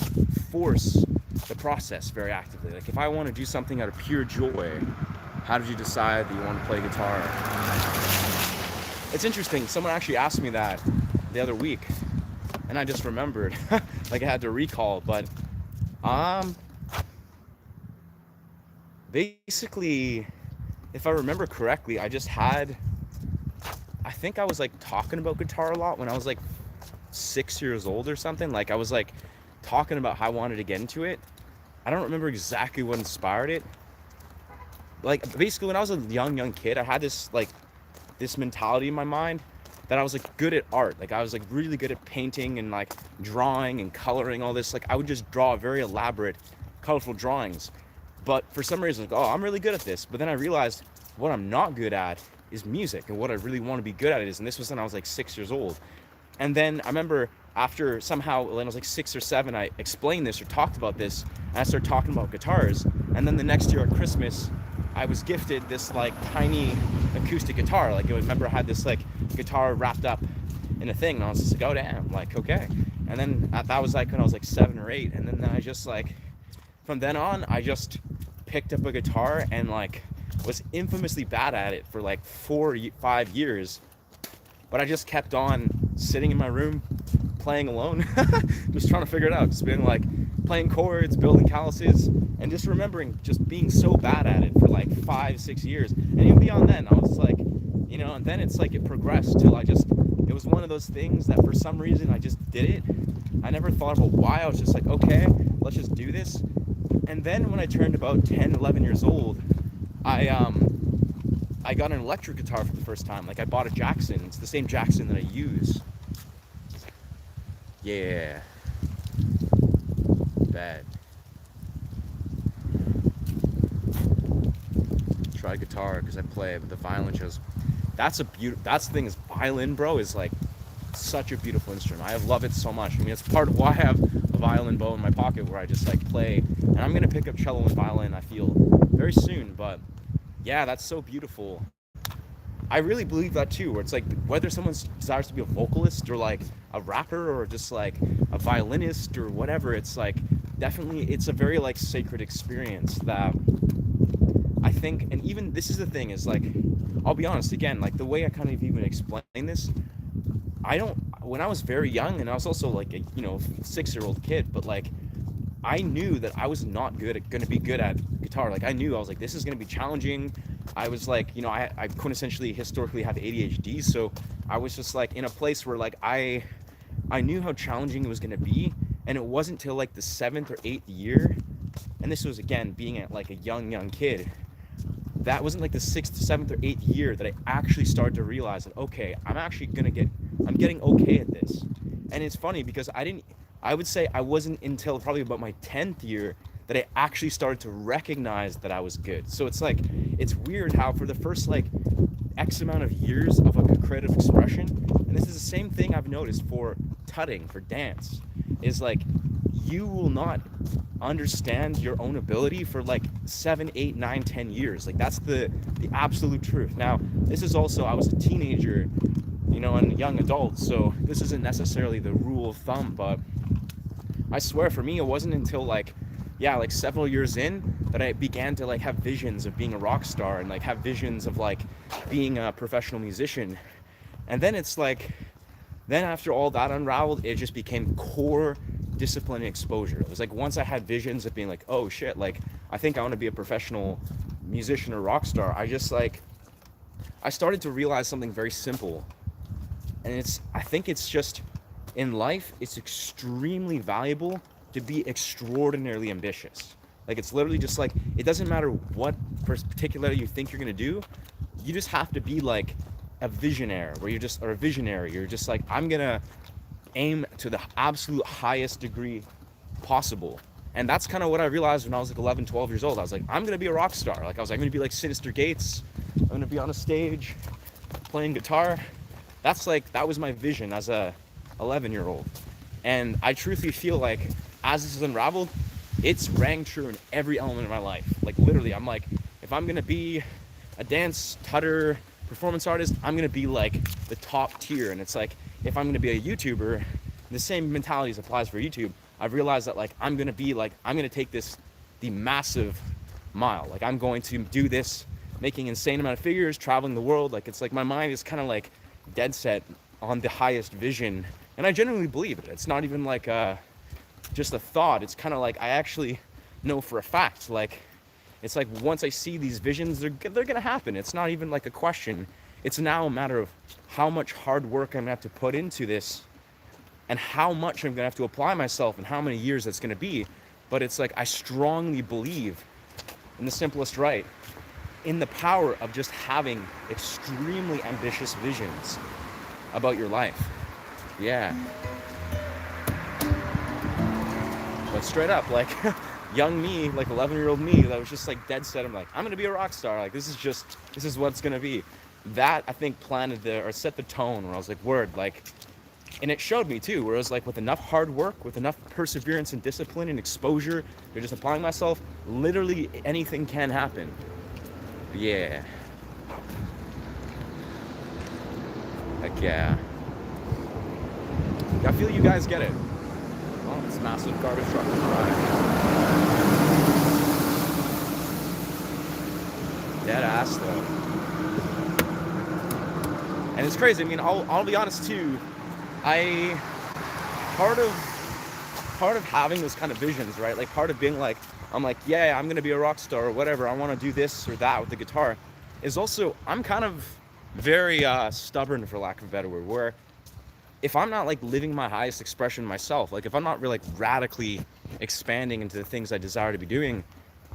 Speaker 1: force the process very actively. Like if I want to do something out of pure joy, how did you decide that you want to play guitar? It's interesting, someone actually asked me that the other week, and I just remembered, like I had to recall, but basically, if I remember correctly, I think I was like talking about guitar a lot when I was like 6 years old or something. Like I was like talking about how I wanted to get into it. I don't remember exactly what inspired it. Like basically when I was a young kid, I had this mentality in my mind that I was like good at art. Like I was like really good at painting and like drawing and coloring, all this. Like I would just draw very elaborate, colorful drawings. But for some reason, like, oh, I'm really good at this. But then I realized what I'm not good at is music, and what I really want to be good at it is. And this was when I was like 6 years old. And then I remember after somehow when I was like 6 or 7, I explained this or talked about this, and I started talking about guitars. And then the next year at Christmas, I was gifted this like tiny acoustic guitar. Like I remember I had this like guitar wrapped up in a thing, and I was just like, oh damn, like okay. And then that was like when I was like 7 or 8, and then I just like from then on I just picked up a guitar and like was infamously bad at it for like 4-5 years, but I just kept on sitting in my room playing alone, just trying to figure it out, just being like playing chords, building calluses, and just remembering just being so bad at it for like 5-6 years. And even beyond then I was like, you know, and then it's like it progressed till it was one of those things that for some reason I just did it. I never thought about why. I was just like, okay, let's just do this. And then when I turned about 10-11 years old, I got an electric guitar for the first time. Like I bought a Jackson. It's the same Jackson that I use. Yeah. Bad. Try guitar because I play, but the violin shows. That's the thing is, violin, bro, is like such a beautiful instrument. I love it so much. I mean, it's part of why I have a violin bow in my pocket where I just like play. And I'm gonna pick up cello and violin, I feel, very soon. But yeah, that's so beautiful. I really believe that too, where it's like whether someone desires to be a vocalist or like a rapper or just like a violinist or whatever, it's like definitely it's a very like sacred experience that I think. And even this is the thing is like, I'll be honest again, like the way I kind of even explain this, when I was very young, and I was also like a 6-year-old kid, but like I knew that I was not going to be good at guitar. Like I was like, this is going to be challenging. I was like, I quintessentially historically have ADHD, so I was just like in a place where like I knew how challenging it was going to be. And it wasn't till like the 7th or 8th year, and this was again being at like a young kid, that wasn't like the 6th, 7th or 8th year that I actually started to realize that, okay, I'm getting okay at this. And it's funny because I would say I wasn't until probably about my 10th year that I actually started to recognize that I was good. So it's like, it's weird how for the first like X amount of years of a creative expression, and this is the same thing I've noticed for tutting, for dance, is like you will not understand your own ability for like 7, 8, 9, 10 years. Like that's the absolute truth. Now, this is also, I was a teenager, and a young adult, so this isn't necessarily the rule of thumb, but I swear for me, it wasn't until like several years in that I began to like have visions of being a rock star and like have visions of like being a professional musician. And then it's like, then after all that unraveled, it just became core discipline and exposure. It was like once I had visions of being like, oh shit, like I think I want to be a professional musician or rock star, I started to realize something very simple. And I think it's just, in life, it's extremely valuable to be extraordinarily ambitious. Like it's literally just like, it doesn't matter what particularly you think you're gonna do, you just have to be like a visionary, or a visionary. You're just like, I'm gonna aim to the absolute highest degree possible. And that's kind of what I realized when I was like 11, 12 years old. I was like, I'm gonna be a rock star. Like I was like, I'm gonna be like Sinister Gates. I'm gonna be on a stage playing guitar. That was my vision as a 11-year-old. And I truthfully feel like as this has unraveled, it's rang true in every element of my life. Like literally, I'm like, if I'm gonna be a dance tutter performance artist, I'm gonna be like the top tier. And it's like, if I'm gonna be a YouTuber, the same mentality applies for YouTube. I've realized that like I'm gonna take this the massive mile. Like I'm going to do this, making insane amount of figures, traveling the world. Like it's like my mind is kind of like dead set on the highest vision, and I genuinely believe it. It's not even like just a thought. It's kind of like I actually know for a fact. Like it's like once I see these visions, they're gonna happen. It's not even like a question. It's now a matter of how much hard work I'm gonna have to put into this, and how much I'm gonna have to apply myself, and how many years that's gonna be. But it's like I strongly believe in the simplest right, in the power of just having extremely ambitious visions about your life. Yeah. But straight up, like young me, like 11-year-old me, that was just like dead set. I'm like, I'm gonna be a rock star. Like this is what it's gonna be. that I think planted or set the tone where I was like, word, like, and it showed me too, where it was like with enough hard work, with enough perseverance and discipline and exposure to just applying myself, literally anything can happen. Yeah. Heck yeah. I feel you guys get it. Oh, this massive garbage truck is driving. Dead ass though. And it's crazy. I mean, I'll be honest too. I part of having those kind of visions, right? Like part of being like, I'm like, yeah, I'm gonna be a rock star or whatever. I want to do this or that with the guitar. Is also I'm kind of very stubborn, for lack of a better word. Where if I'm not like living my highest expression myself, like if I'm not really like radically expanding into the things I desire to be doing,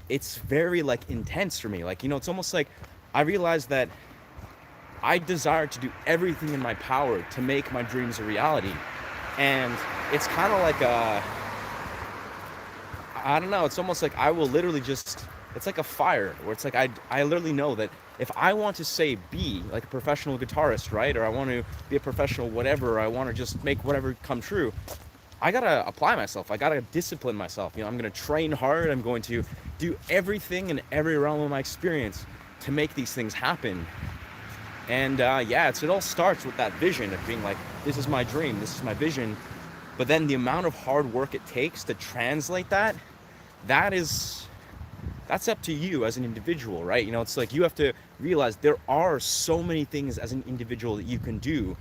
Speaker 1: it's very like intense for me. Like, you know, it's almost like I realize that I desire to do everything in my power to make my dreams a reality. And it's kind of like I don't know, it's almost like I will literally just, it's like a fire where it's like I literally know that if I want to say be like a professional guitarist, right? Or I want to be a professional whatever, or I want to just make whatever come true, I gotta apply myself. I gotta discipline myself. You know, I'm gonna train hard. I'm going to do everything in every realm of my experience to make these things happen. And yeah, it all starts with that vision of being like, this is my dream, this is my vision. But then the amount of hard work it takes to translate that, that's up to you as an individual, right? You know, it's like you have to realize there are so many things as an individual that you can do.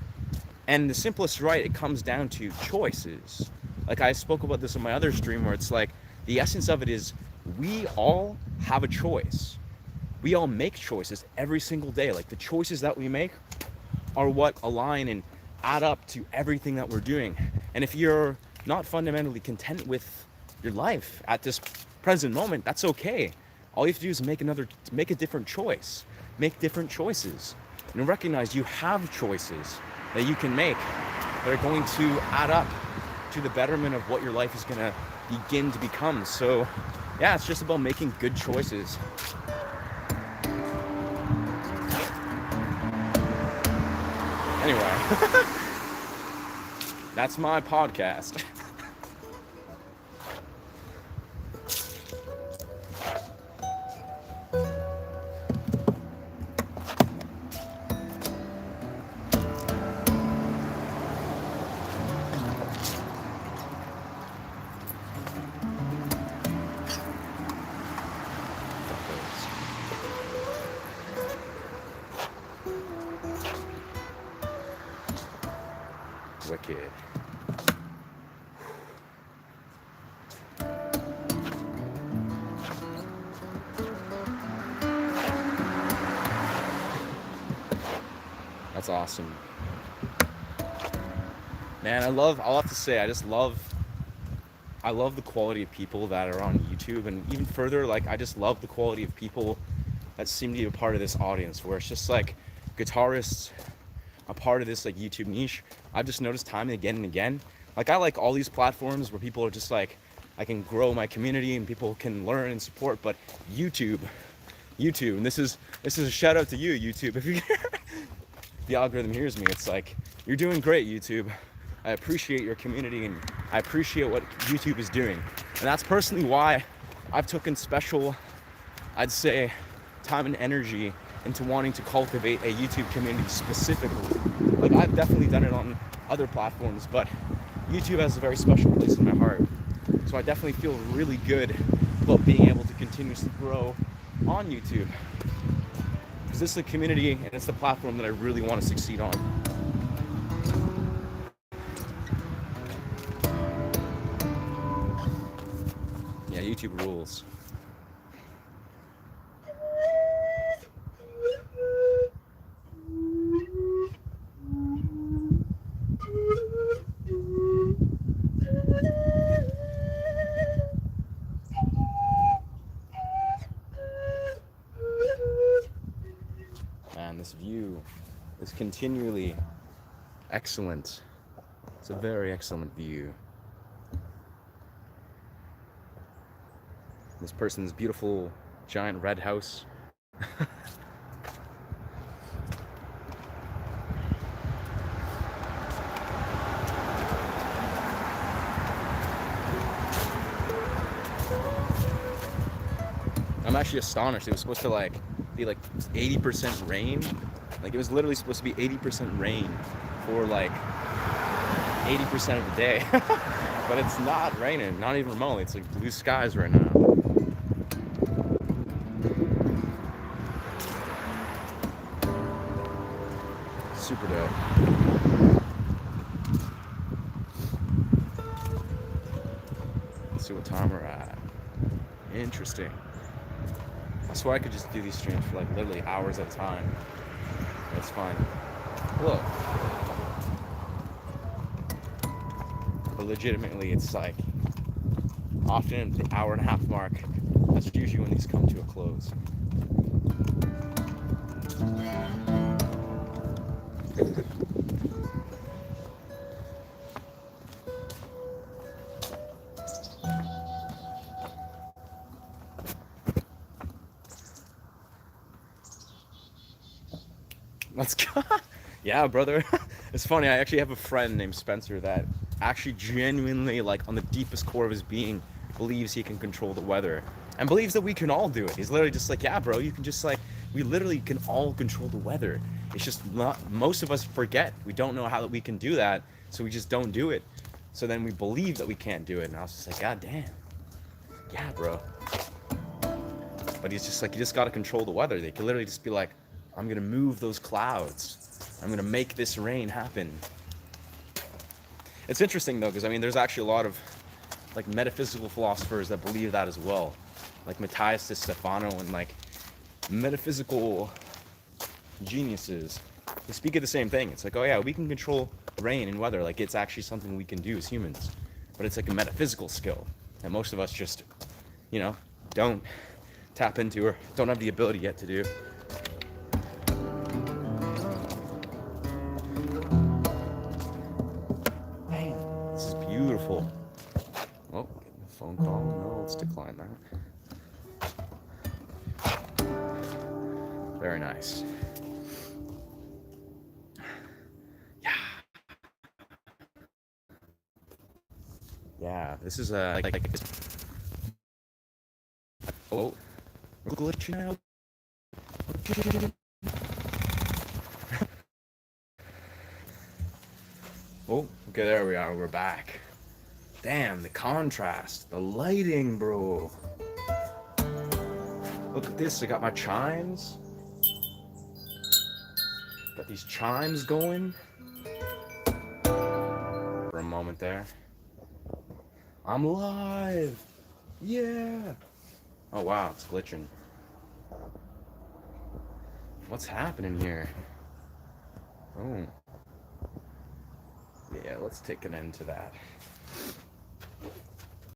Speaker 1: And the simplest, right, it comes down to choices. Like I spoke about this in my other stream where it's like the essence of it is we all have a choice. We all make choices every single day. Like the choices that we make are what align and add up to everything that we're doing. And if you're not fundamentally content with your life at this present moment, that's okay. All you have to do is make a different choice. Make different choices. And recognize you have choices that you can make that are going to add up to the betterment of what your life is gonna begin to become. So yeah, it's just about making good choices. Anyway, that's my podcast. Wicked. That's awesome. Man, I'll have to say, I love the quality of people that are on YouTube, and even further, like, I just love the quality of people that seem to be a part of this audience, where it's just like guitarists, a part of this like YouTube niche. I've just noticed time and again, like I like all these platforms where people are just like, I can grow my community and people can learn and support, but YouTube, and this is a shout out to you, YouTube. If you the algorithm hears me, it's like, you're doing great, YouTube. I appreciate your community and I appreciate what YouTube is doing. And that's personally why I've taken special, I'd say, time and energy into wanting to cultivate a YouTube community specifically. Like I've definitely done it on other platforms, but YouTube has a very special place in my heart. So I definitely feel really good about being able to continuously grow on YouTube. Because this is the community and it's the platform that I really want to succeed on. Yeah, YouTube rules. Man, this view is continually excellent. It's a very excellent view. This person's beautiful giant red house. I'm actually astonished. It was supposed to like be like 80% rain. Like it was literally supposed to be 80% rain for like 80% of the day. But it's not raining, not even remotely. It's like blue skies right now. Super dope. Let's see what time we're at. Interesting. I swear I could just do these streams for like literally hours at a time. That's fine. Look. But legitimately, it's like often the hour and a half mark. That's usually when these come to a close. Let's go. Yeah, brother. It's funny. I actually have a friend named Spencer that actually genuinely, like, on the deepest core of his being, believes he can control the weather and believes that we can all do it. He's literally just like, yeah, bro, you can just like, we literally can all control the weather. It's just not, most of us forget. We don't know how we can do that, so we just don't do it. So then we believe that we can't do it. And I was just like, God damn. Yeah, bro. But he's just like, you just got to control the weather. They can literally just be like, I'm going to move those clouds. I'm going to make this rain happen. It's interesting, though, because, I mean, there's actually a lot of, like, metaphysical philosophers that believe that as well. Like Matthias de Stefano and, like, metaphysical geniuses. They speak of the same thing. It's like, oh, yeah, we can control rain and weather. Like, it's actually something we can do as humans. But it's like a metaphysical skill that most of us just, you know, don't tap into or don't have the ability yet to do. This is beautiful. Oh, getting a phone call. No, let's decline that. Very nice. Yeah. Yeah, this is like oh, glitching out. Oh, okay, there we are. We're back. Damn, the contrast, the lighting, bro. Look at this. I got my chimes. Got these chimes going. For a moment there. I'm live. Yeah. Oh wow, it's glitching. What's happening here? Oh. Yeah, let's take an end to that.